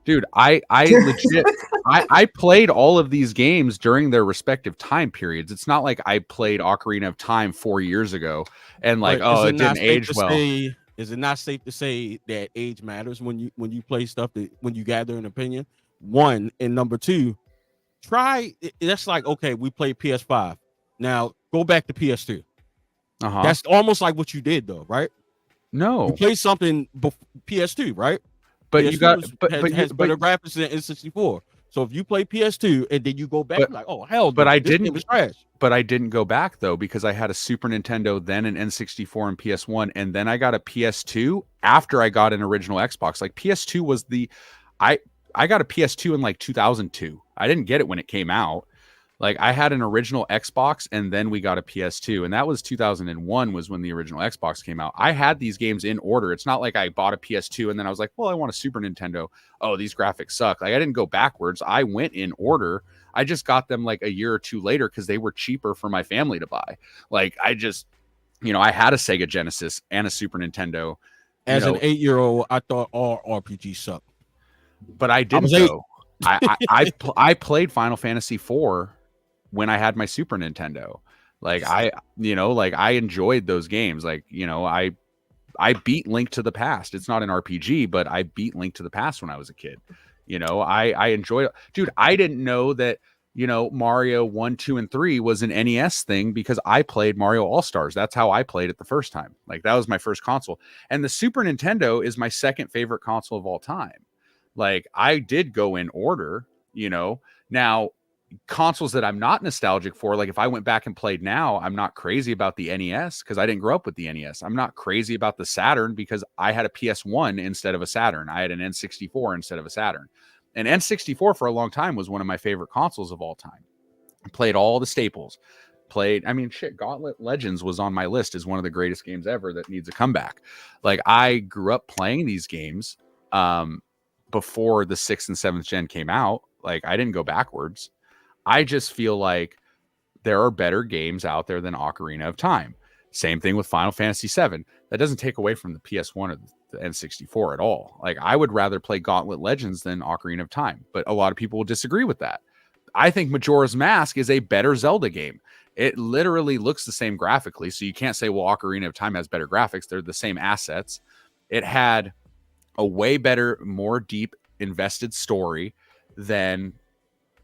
Dude, I legit, I played all of these games during their respective time periods. It's not like I played Ocarina of Time 4 years ago and like, it didn't age well. Is it not safe to say that age matters when you play stuff, when you gather an opinion? One, and number two, that's like, okay, we played PS5. Now go back to PS2. That's almost like what you did though, right? No. You played something PS2, right? But PS2 you got has better graphics than N64. So if you play PS2 and then you go back, like, oh hell, but I this game is trash. But I didn't go back though, because I had a Super Nintendo, then an N64 and PS1, and then I got a PS2 after I got an original Xbox. Like, PS2 was I got a PS2 in like 2002. I didn't get it when it came out. Like, I had an original Xbox, and then we got a PS2, and that was 2001 was when the original Xbox came out. I had these games in order. It's not like I bought a PS2 and then I was like, well, I want a Super Nintendo. Oh, these graphics suck. Like, I didn't go backwards. I went in order. I just got them like a year or two later because they were cheaper for my family to buy. Like, I just, I had a Sega Genesis and a Super Nintendo. As an 8-year-old, I thought all RPGs sucked. But I didn't go. I played Final Fantasy IV when I had my Super Nintendo. Like, I enjoyed those games. Like, I beat Link to the Past. It's not an RPG, but I beat Link to the Past when I was a kid. I enjoyed it. Dude, I didn't know that, Mario 1, 2, and 3 was an NES thing because I played Mario All-Stars. That's how I played it the first time. Like, that was my first console. And the Super Nintendo is my second favorite console of all time. Like, I did go in order, Now, consoles that I'm not nostalgic for, like if I went back and played now, I'm not crazy about the NES because I didn't grow up with the NES. I'm not crazy about the Saturn because I had a PS1 instead of a Saturn. I had an N64 instead of a Saturn. And N64 for a long time was one of my favorite consoles of all time. I played all the staples. Gauntlet Legends was on my list as one of the greatest games ever that needs a comeback. Like, I grew up playing these games before the 6th and 7th gen came out. Like, I didn't go backwards. I just feel like there are better games out there than Ocarina of Time. Same thing with Final Fantasy VII. That doesn't take away from the PS1 or the N64 at all. Like, I would rather play Gauntlet Legends than Ocarina of Time, but a lot of people will disagree with that. I think Majora's Mask is a better Zelda game. It literally looks the same graphically, so you can't say, well, Ocarina of Time has better graphics. They're the same assets. It had a way better, more deep, invested story than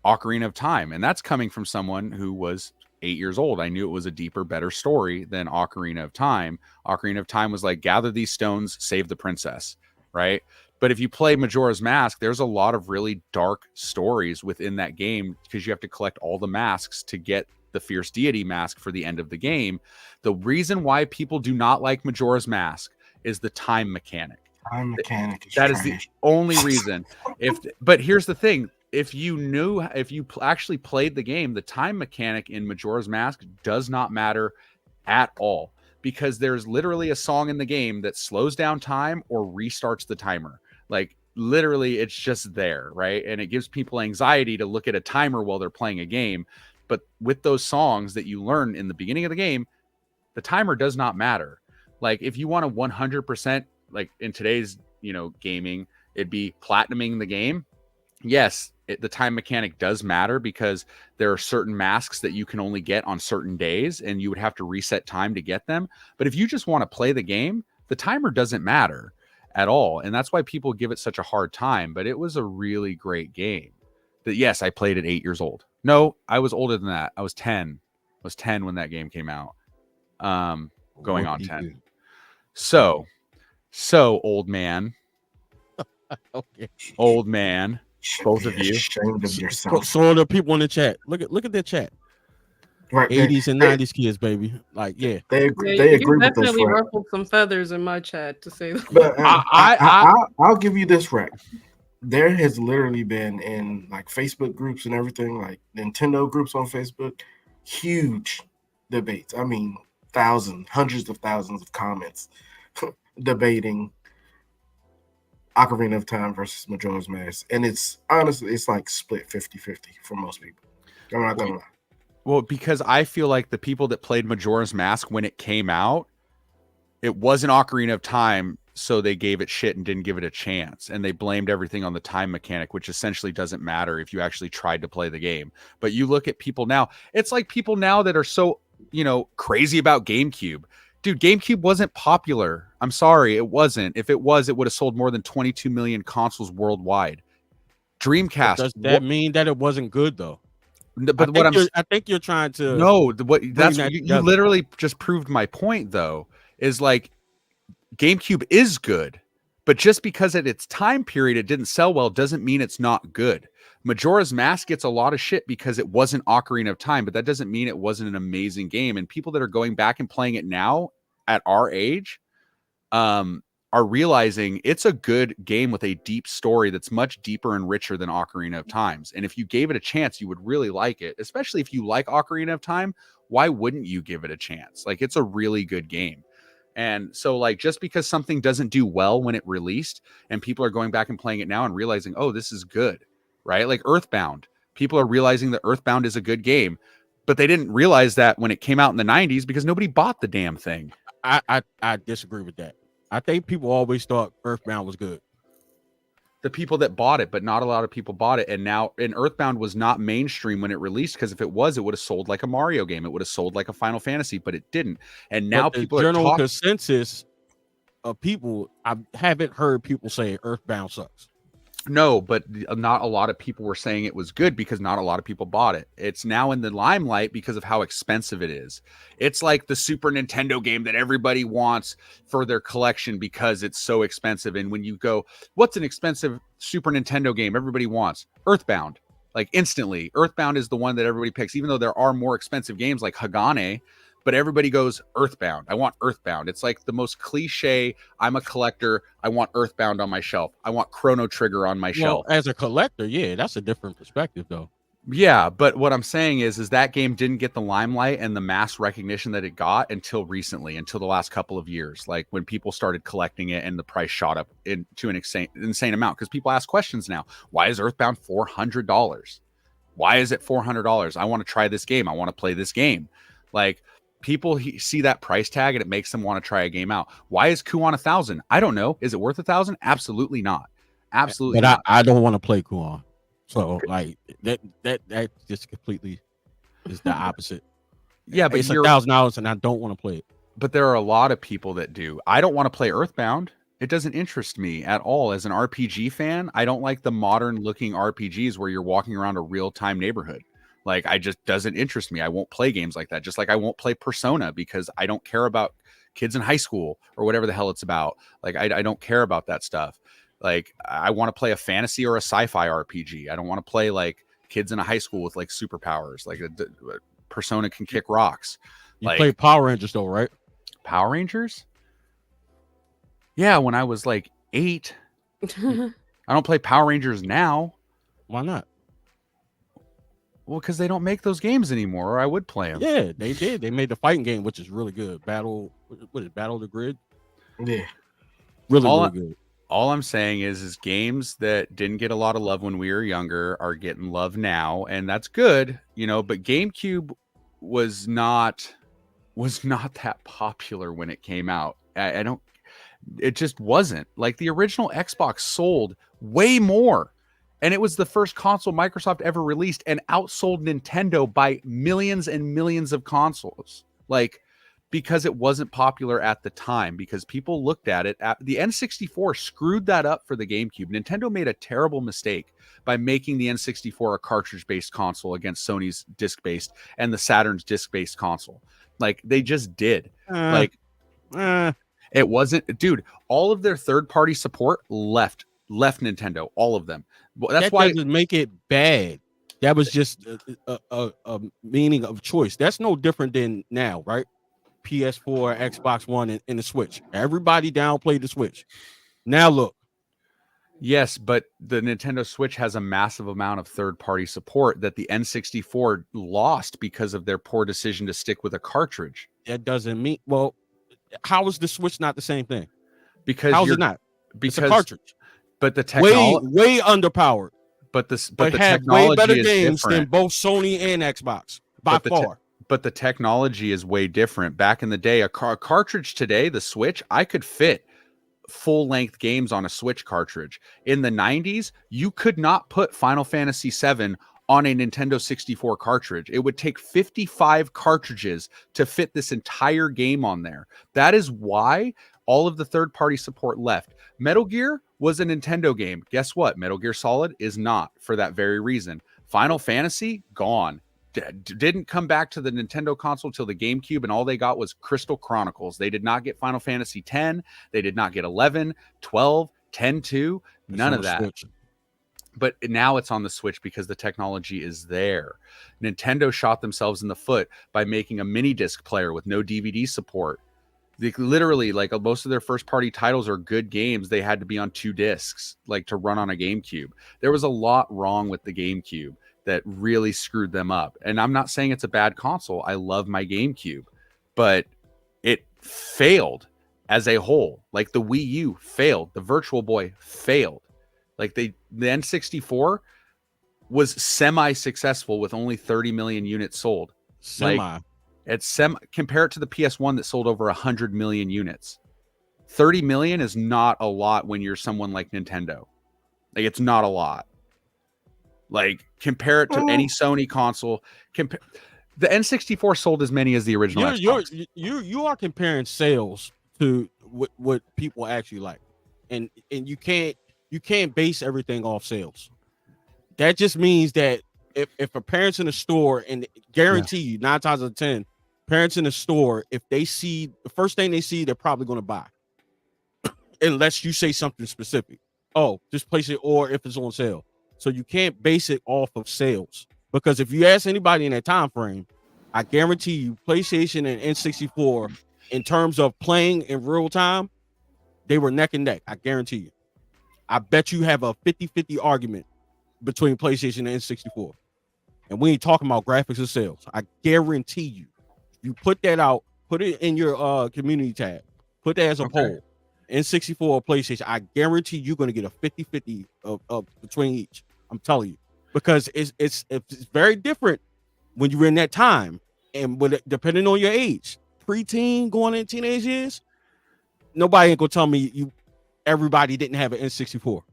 Ocarina of Time. And that's coming from someone who was 8 years old. I knew it was a deeper, better story than Ocarina of Time. Ocarina of Time was like, gather these stones, save the princess, right? But if you play Majora's Mask, there's a lot of really dark stories within that game because you have to collect all the masks to get the Fierce Deity mask for the end of the game. The reason why people do not like Majora's Mask is the time mechanic. That is the only reason. But here's the thing. If you actually played the game, the time mechanic in Majora's Mask does not matter at all because there's literally a song in the game that slows down time or restarts the timer. Like, literally, it's just there, right? And it gives people anxiety to look at a timer while they're playing a game. But with those songs that you learn in the beginning of the game, the timer does not matter. Like, if you want to 100%, like in today's, gaming, it'd be platinuming the game. Yes, the time mechanic does matter because there are certain masks that you can only get on certain days and you would have to reset time to get them. But if you just want to play the game, the timer doesn't matter at all. And that's why people give it such a hard time. But it was a really great game. that yes, I played at 8 years old. No, I was older than that. I was 10. I was 10 when that game came out. Going on 10. So old man. Okay. Old man. Both of you. Ashamed of yourself. So the people in the chat. Look at their chat. Right, 80s and 90s kids, baby. Like, yeah. They Yeah, agree you with this, definitely right? ruffled some feathers in my chat, to say that. But I'll give you this, right? There has literally been in like Facebook groups and everything, like Nintendo groups on Facebook, huge debates. I mean, hundreds of thousands of comments debating Ocarina of Time versus Majora's Mask. And it's honestly, it's like split 50-50 for most people. I'm not gonna lie. Well, because I feel like the people that played Majora's Mask when it came out, it wasn't Ocarina of Time, so they gave it shit and didn't give it a chance. And they blamed everything on the time mechanic, which essentially doesn't matter if you actually tried to play the game. But you look at people now, it's like people now that are so, crazy about GameCube. Dude, GameCube wasn't popular. I'm sorry, it wasn't. If it was, it would have sold more than 22 million consoles worldwide. Dreamcast. Does that mean that it wasn't good, though? But I think you're trying to. No, you literally just proved my point, though, is like GameCube is good, but just because at its time period it didn't sell well doesn't mean it's not good. Majora's Mask gets a lot of shit because it wasn't Ocarina of Time, but that doesn't mean it wasn't an amazing game. And people that are going back and playing it now at our age, are realizing it's a good game with a deep story that's much deeper and richer than Ocarina of Times. And if you gave it a chance, you would really like it, especially if you like Ocarina of Time. Why wouldn't you give it a chance? Like, it's a really good game. And so, like, just because something doesn't do well when it released and people are going back and playing it now and realizing, oh, this is good, right? Like Earthbound. People are realizing that Earthbound is a good game, but they didn't realize that when it came out in the 90s because nobody bought the damn thing. I disagree with that. I think people always thought Earthbound was good. The people that bought it, but not a lot of people bought it. And Earthbound was not mainstream when it released, because if it was, it would have sold like a Mario game. It would have sold like a Final Fantasy, but it didn't. And now people are general consensus of people. I haven't heard people say Earthbound sucks. No, but not a lot of people were saying it was good because not a lot of people bought it. It's now in the limelight because of how expensive it is. It's like the Super Nintendo game that everybody wants for their collection because it's so expensive. And when you go, what's an expensive Super Nintendo game everybody wants? Earthbound. Like, instantly, Earthbound is the one that everybody picks, even though there are more expensive games like Hagane. But everybody goes Earthbound. I want Earthbound. It's like the most cliche. I'm a collector. I want Earthbound on my shelf. I want Chrono Trigger on my shelf. As a collector, yeah, that's a different perspective, though. Yeah, but what I'm saying is that game didn't get the limelight and the mass recognition that it got until recently, until the last couple of years. Like when people started collecting it and the price shot up to an insane amount, because people ask questions now. Why is Earthbound $400? Why is it $400? I want to try this game. I want to play this game. Like, people see that price tag and it makes them want to try a game out. Why is Kuon $1,000? I don't know. Is it worth $1,000? Absolutely not. Absolutely. But not. I don't want to play Kuon. So like that just completely is the opposite. Yeah, but it's $1,000 and I don't want to play it. But there are a lot of people that do. I don't want to play Earthbound. It doesn't interest me at all. As an RPG fan, I don't like the modern looking RPGs where you're walking around a real-time neighborhood. Like, I just doesn't interest me. I won't play games like that. Just like I won't play Persona because I don't care about kids in high school or whatever the hell it's about. Like, I don't care about that stuff. Like, I want to play a fantasy or a sci-fi RPG. I don't want to play like kids in a high school with like superpowers. Like Persona can kick rocks. You play Power Rangers though, right? Power Rangers? Yeah, when I was like 8. I don't play Power Rangers now. Why not? Well, because they don't make those games anymore, or I would play them. Yeah, they did. They made the fighting game, which is really good. Battle of the Grid? Yeah. Really good. All I'm saying is games that didn't get a lot of love when we were younger are getting love now, and that's good, but GameCube was not that popular when it came out. It just wasn't. Like, the original Xbox sold way more. And it was the first console Microsoft ever released and outsold Nintendo by millions and millions of consoles. Like, because it wasn't popular at the time, because people looked at it. The N64 screwed that up for the GameCube. Nintendo made a terrible mistake by making the N64 a cartridge-based console against Sony's disc-based and the Saturn's disc-based console. Like, they just did. It wasn't, dude, all of their third-party support left Nintendo, all of them. That's why doesn't make it bad. That was just a meaning of choice. That's no different than now, right? PS4, Xbox One, and the Switch. Everybody downplayed the Switch. Now look. Yes, but the Nintendo Switch has a massive amount of third-party support that the N64 lost because of their poor decision to stick with a cartridge. That doesn't mean, well, how is the Switch not the same thing? Because how's it not? It's a cartridge. But the technology way underpowered. But the have technology way better is games different. than both Sony and Xbox by far. But the technology is way different. Back in the day, a cartridge today, the Switch, I could fit full-length games on a Switch cartridge. In the 90s, you could not put Final Fantasy VII on a Nintendo 64 cartridge. It would take 55 cartridges to fit this entire game on there. That is why all of the third-party support left. Metal Gear was a Nintendo game. Guess what? Metal Gear Solid is not, for that very reason. Final Fantasy, gone. Didn't come back to the Nintendo console till the GameCube, and all they got was Crystal Chronicles. They did not get Final Fantasy X. They did not get 11, 12, 10-2, none of that. Switch. But now it's on the Switch because the technology is there. Nintendo shot themselves in the foot by making a mini disc player with no DVD support. They literally, like, most of their first party titles are good games. They had to be on 2 discs, like, to run on a GameCube. There was a lot wrong with the GameCube that really screwed them up. And I'm not saying it's a bad console. I love my GameCube, but it failed as a whole. Like, the Wii U failed. The Virtual Boy failed. Like, the N64 was semi-successful with only 30 million units sold. Compare it to the PS1 that sold over 100 million units. 30 million is not a lot when you're someone like Nintendo. Like, it's not a lot. Like, compare it to any Sony console. The N64 sold as many as the original Xbox. You are comparing sales to what people actually like, and you can't base everything off sales. That just means that if a parent's in a store, and guarantee you 9 times out of 10, parents in the store, if they see the first thing they see, they're probably going to buy, unless you say something specific. Oh, just place it, or if it's on sale. So you can't base it off of sales, because if you ask anybody in that time frame, I guarantee you PlayStation and N64, in terms of playing in real time, they were neck and neck. I guarantee you. I bet you have a 50-50 argument between PlayStation and N64. And we ain't talking about graphics or sales. I guarantee you. You put that out, put it in your community tab, put that as a poll. N64 or PlayStation, I guarantee you're going to get a 50-50 of between each. I'm telling you, because it's very different when you're in that time, and depending on your age, preteen going in teenage years, nobody ain't gonna tell me everybody didn't have an N64.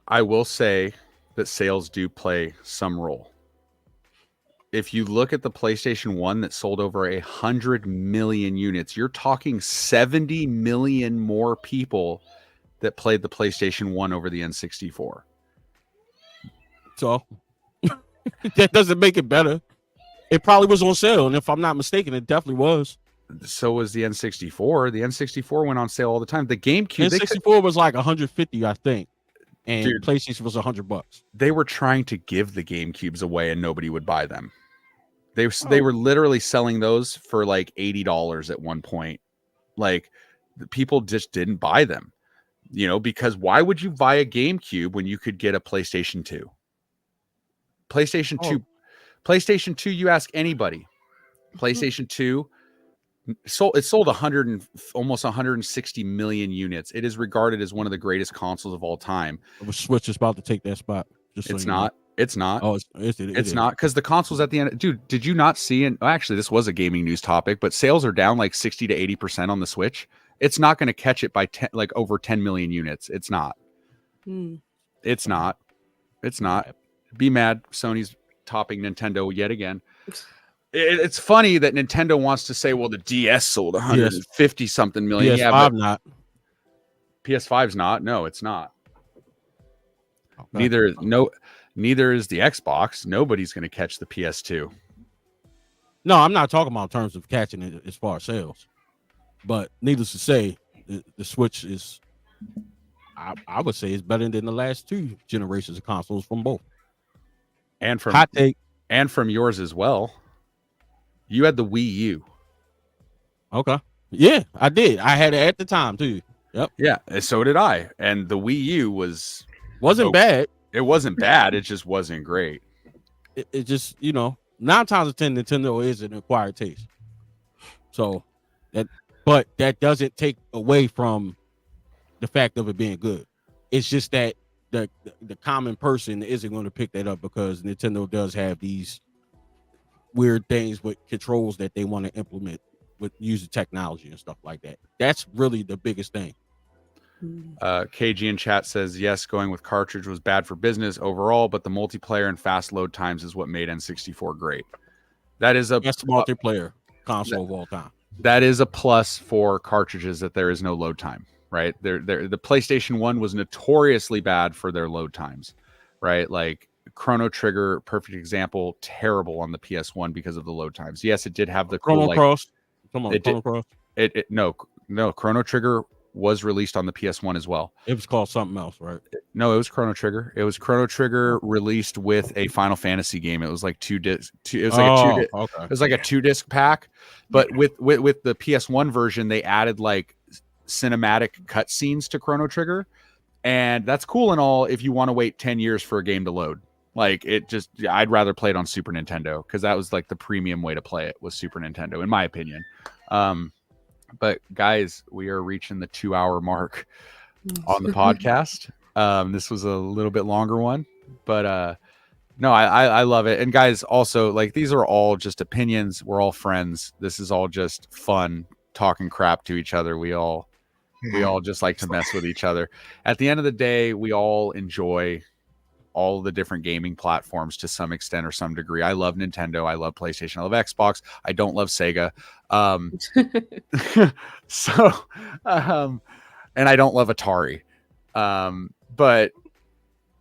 I will say that sales do play some role. If you look at the PlayStation 1 that sold over 100 million units, you're talking 70 million more people that played the PlayStation 1 over the N64. So that doesn't make it better. It probably was on sale, and if I'm not mistaken, it definitely was. So was the N64. The N64 went on sale all the time. The GameCube, N64 was like 150, I think, and PlayStation was $100. They were trying to give the GameCubes away, and nobody would buy them. They were literally selling those for like $80 at one point. Like, the people just didn't buy them, because why would you buy a GameCube when you could get a PlayStation 2? PlayStation 2, you ask anybody. PlayStation 2 sold almost 160 million units. It is regarded as one of the greatest consoles of all time. Switch is about to take that spot. It's not. It's not. Oh, it's not, because the consoles at the end. Dude, did you not see? And actually, this was a gaming news topic, but sales are down like 60 to 80% on the Switch. It's not going to catch it by over 10 million units. It's not. It's not. Be mad. Sony's topping Nintendo yet again. it's funny that Nintendo wants to say, well, the DS sold 150 something million. PS5 yeah, but not. PS5's not. No, it's not. Okay. Neither is the Xbox. Nobody's going to catch the PS2. No, I'm not talking about in terms of catching it as far as sales. But needless to say, the Switch is, I would say, is better than the last 2 generations of consoles from both. And from hot take, and from yours as well. You had the Wii U. Okay. Yeah, I did. I had it at the time too. Yep. Yeah, so did I. And the Wii U wasn't bad. It wasn't bad. It just wasn't great. It just, 9 times out of 10, Nintendo is an acquired taste. So but that doesn't take away from the fact of it being good. It's just that the common person isn't going to pick that up because Nintendo does have these weird things with controls that they want to implement with using technology and stuff like that. That's really the biggest thing. KG in chat says, yes, going with cartridge was bad for business overall, but the multiplayer and fast load times is what made N64 great. That is a best multiplayer console of all time. That is a plus for cartridges, that there is no load time, right? The PlayStation 1 was notoriously bad for their load times, right? Like Chrono Trigger, perfect example, terrible on the PS1 because of the load times. Yes, it did have the Chrono Cross. Come on, Chrono Cross. No, Chrono Trigger was released on the PS1 as well. It was called something else, right? No, it was Chrono Trigger. It was Chrono Trigger released with a Final Fantasy game. It was like 2 discs. It was like It was like a 2-disc pack. But with the PS1 version, they added like cinematic cutscenes to Chrono Trigger, and that's cool and all if you want to wait 10 years for a game to load. Like I'd rather play it on Super Nintendo because that was like the premium way to play it was Super Nintendo, in my opinion. But guys, we are reaching the 2-hour mark on the podcast. This was a little bit longer one, but no, I love it. And guys, also, like, these are all just opinions. We're all friends. This is all just fun talking crap to each other. We all just like to mess with each other. At the end of the day, we all enjoy all the different gaming platforms to some extent or some degree. I love Nintendo. I love PlayStation. I love Xbox. I don't love Sega. And I don't love Atari. But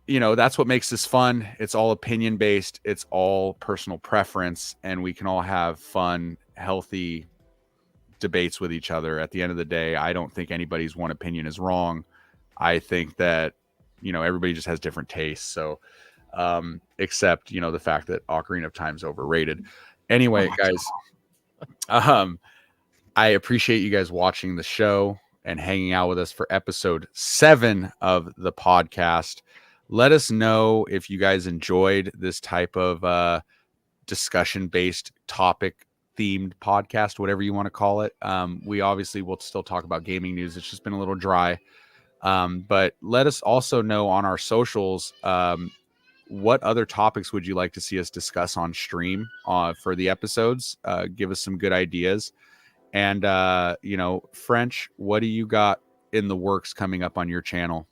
that's what makes this fun. It's all opinion based. It's all personal preference, and we can all have fun, healthy debates with each other. At the end of the day, I don't think anybody's one opinion is wrong. I think that everybody just has different tastes. So, except, the fact that Ocarina of Time is overrated. Anyway, guys, I appreciate you guys watching the show and hanging out with us for episode 7 of the podcast. Let us know if you guys enjoyed this type of discussion-based topic themed podcast, whatever you want to call it. We obviously will still talk about gaming news. It's just been a little dry. But let us also know on our socials, what other topics would you like to see us discuss on stream for the episodes? Give us some good ideas. And, French, what do you got in the works coming up on your channel?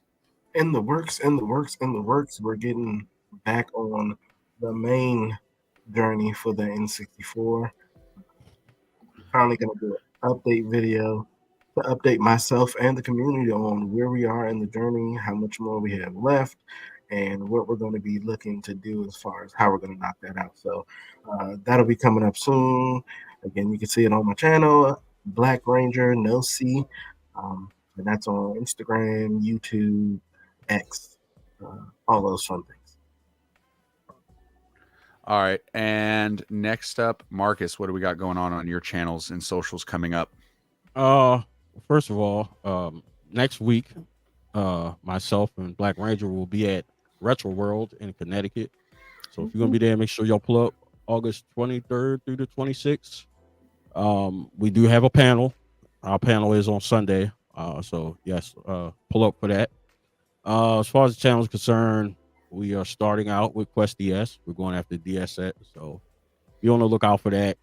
In the works. We're getting back on the main journey for the N64. Finally going to do an update video to update myself and the community on where we are in the journey, how much more we have left, and what we're going to be looking to do as far as how we're going to knock that out. So that'll be coming up soon. Again, you can see it on my channel, BlakRanger, no C, and that's on Instagram, YouTube, X, all those fun things. All right, and next up, Marcus, what do we got going on your channels and socials coming up? First of all, next week, myself and BlakRanger will be at Retro World in Connecticut. So if you're gonna be there, make sure y'all pull up August 23rd through the 26th. We do have a panel. Our panel is on Sunday. So yes, pull up for that. As far as the channel is concerned, we are starting out with Quest DS. We're going after DS set, so be on the lookout for that.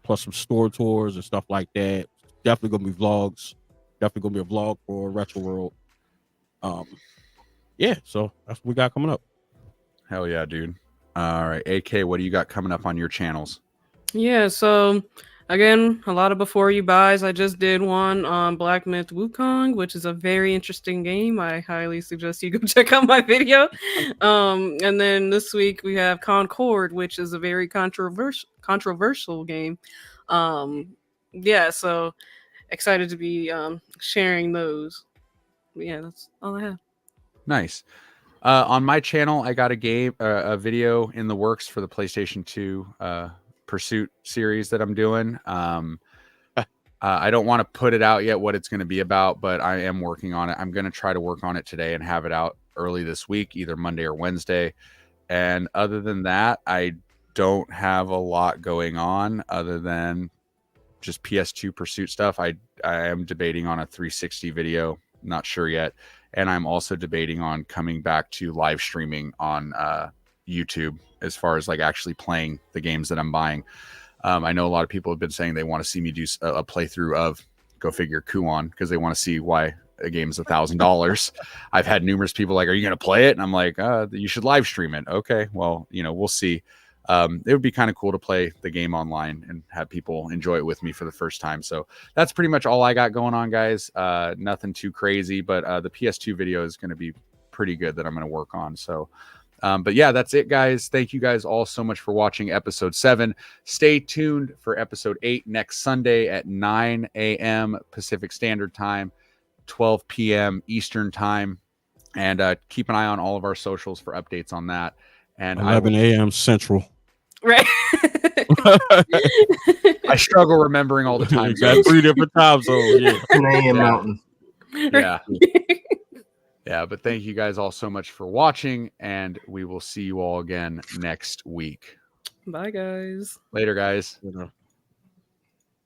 Plus some store tours and stuff like that. Definitely gonna be vlogs. Definitely gonna be a vlog for Retro World. Yeah, so that's what we got coming up. Hell yeah, dude. All right, AK, what do you got coming up on your channels? Yeah, so again, a lot of before you buys. I just did one on Black Myth Wukong, which is a very interesting game. I highly suggest you go check out my video. And then this week we have Concord, which is a very controversial game. Yeah, so excited to be sharing those. But yeah, that's all I have. Nice. On my channel, I got a video in the works for the PlayStation 2 Pursuit series that I'm doing. I don't want to put it out yet what it's going to be about, but I am working on it. I'm going to try to work on it today and have it out early this week, either Monday or Wednesday. And other than that, I don't have a lot going on other than just PS2 Pursuit stuff. I am debating on a 360 video, not sure yet. And I'm also debating on coming back to live streaming on YouTube as far as like actually playing the games that I'm buying. I know a lot of people have been saying they want to see me do a playthrough of, go figure, Kuon, because they want to see why a game is $1,000. I've had numerous people like, are you going to play it? And I'm like, you should live stream it. Okay, well, we'll see. It would be kind of cool to play the game online and have people enjoy it with me for the first time. So that's pretty much all I got going on, guys. Nothing too crazy, but the PS2 video is going to be pretty good that I'm going to work on. So but yeah, that's it, guys. Thank you guys all so much for watching episode 7. Stay tuned for episode 8 next Sunday at 9 a.m. Pacific Standard Time, 12 p.m. Eastern Time. And keep an eye on all of our socials for updates on that. And 11 a.m. Central. Right. I struggle remembering all the times. Got 3 different time zones. Yeah. 10 a.m. Mountain. Yeah. Yeah, but thank you guys all so much for watching, and we will see you all again next week. Bye, guys. Later, guys.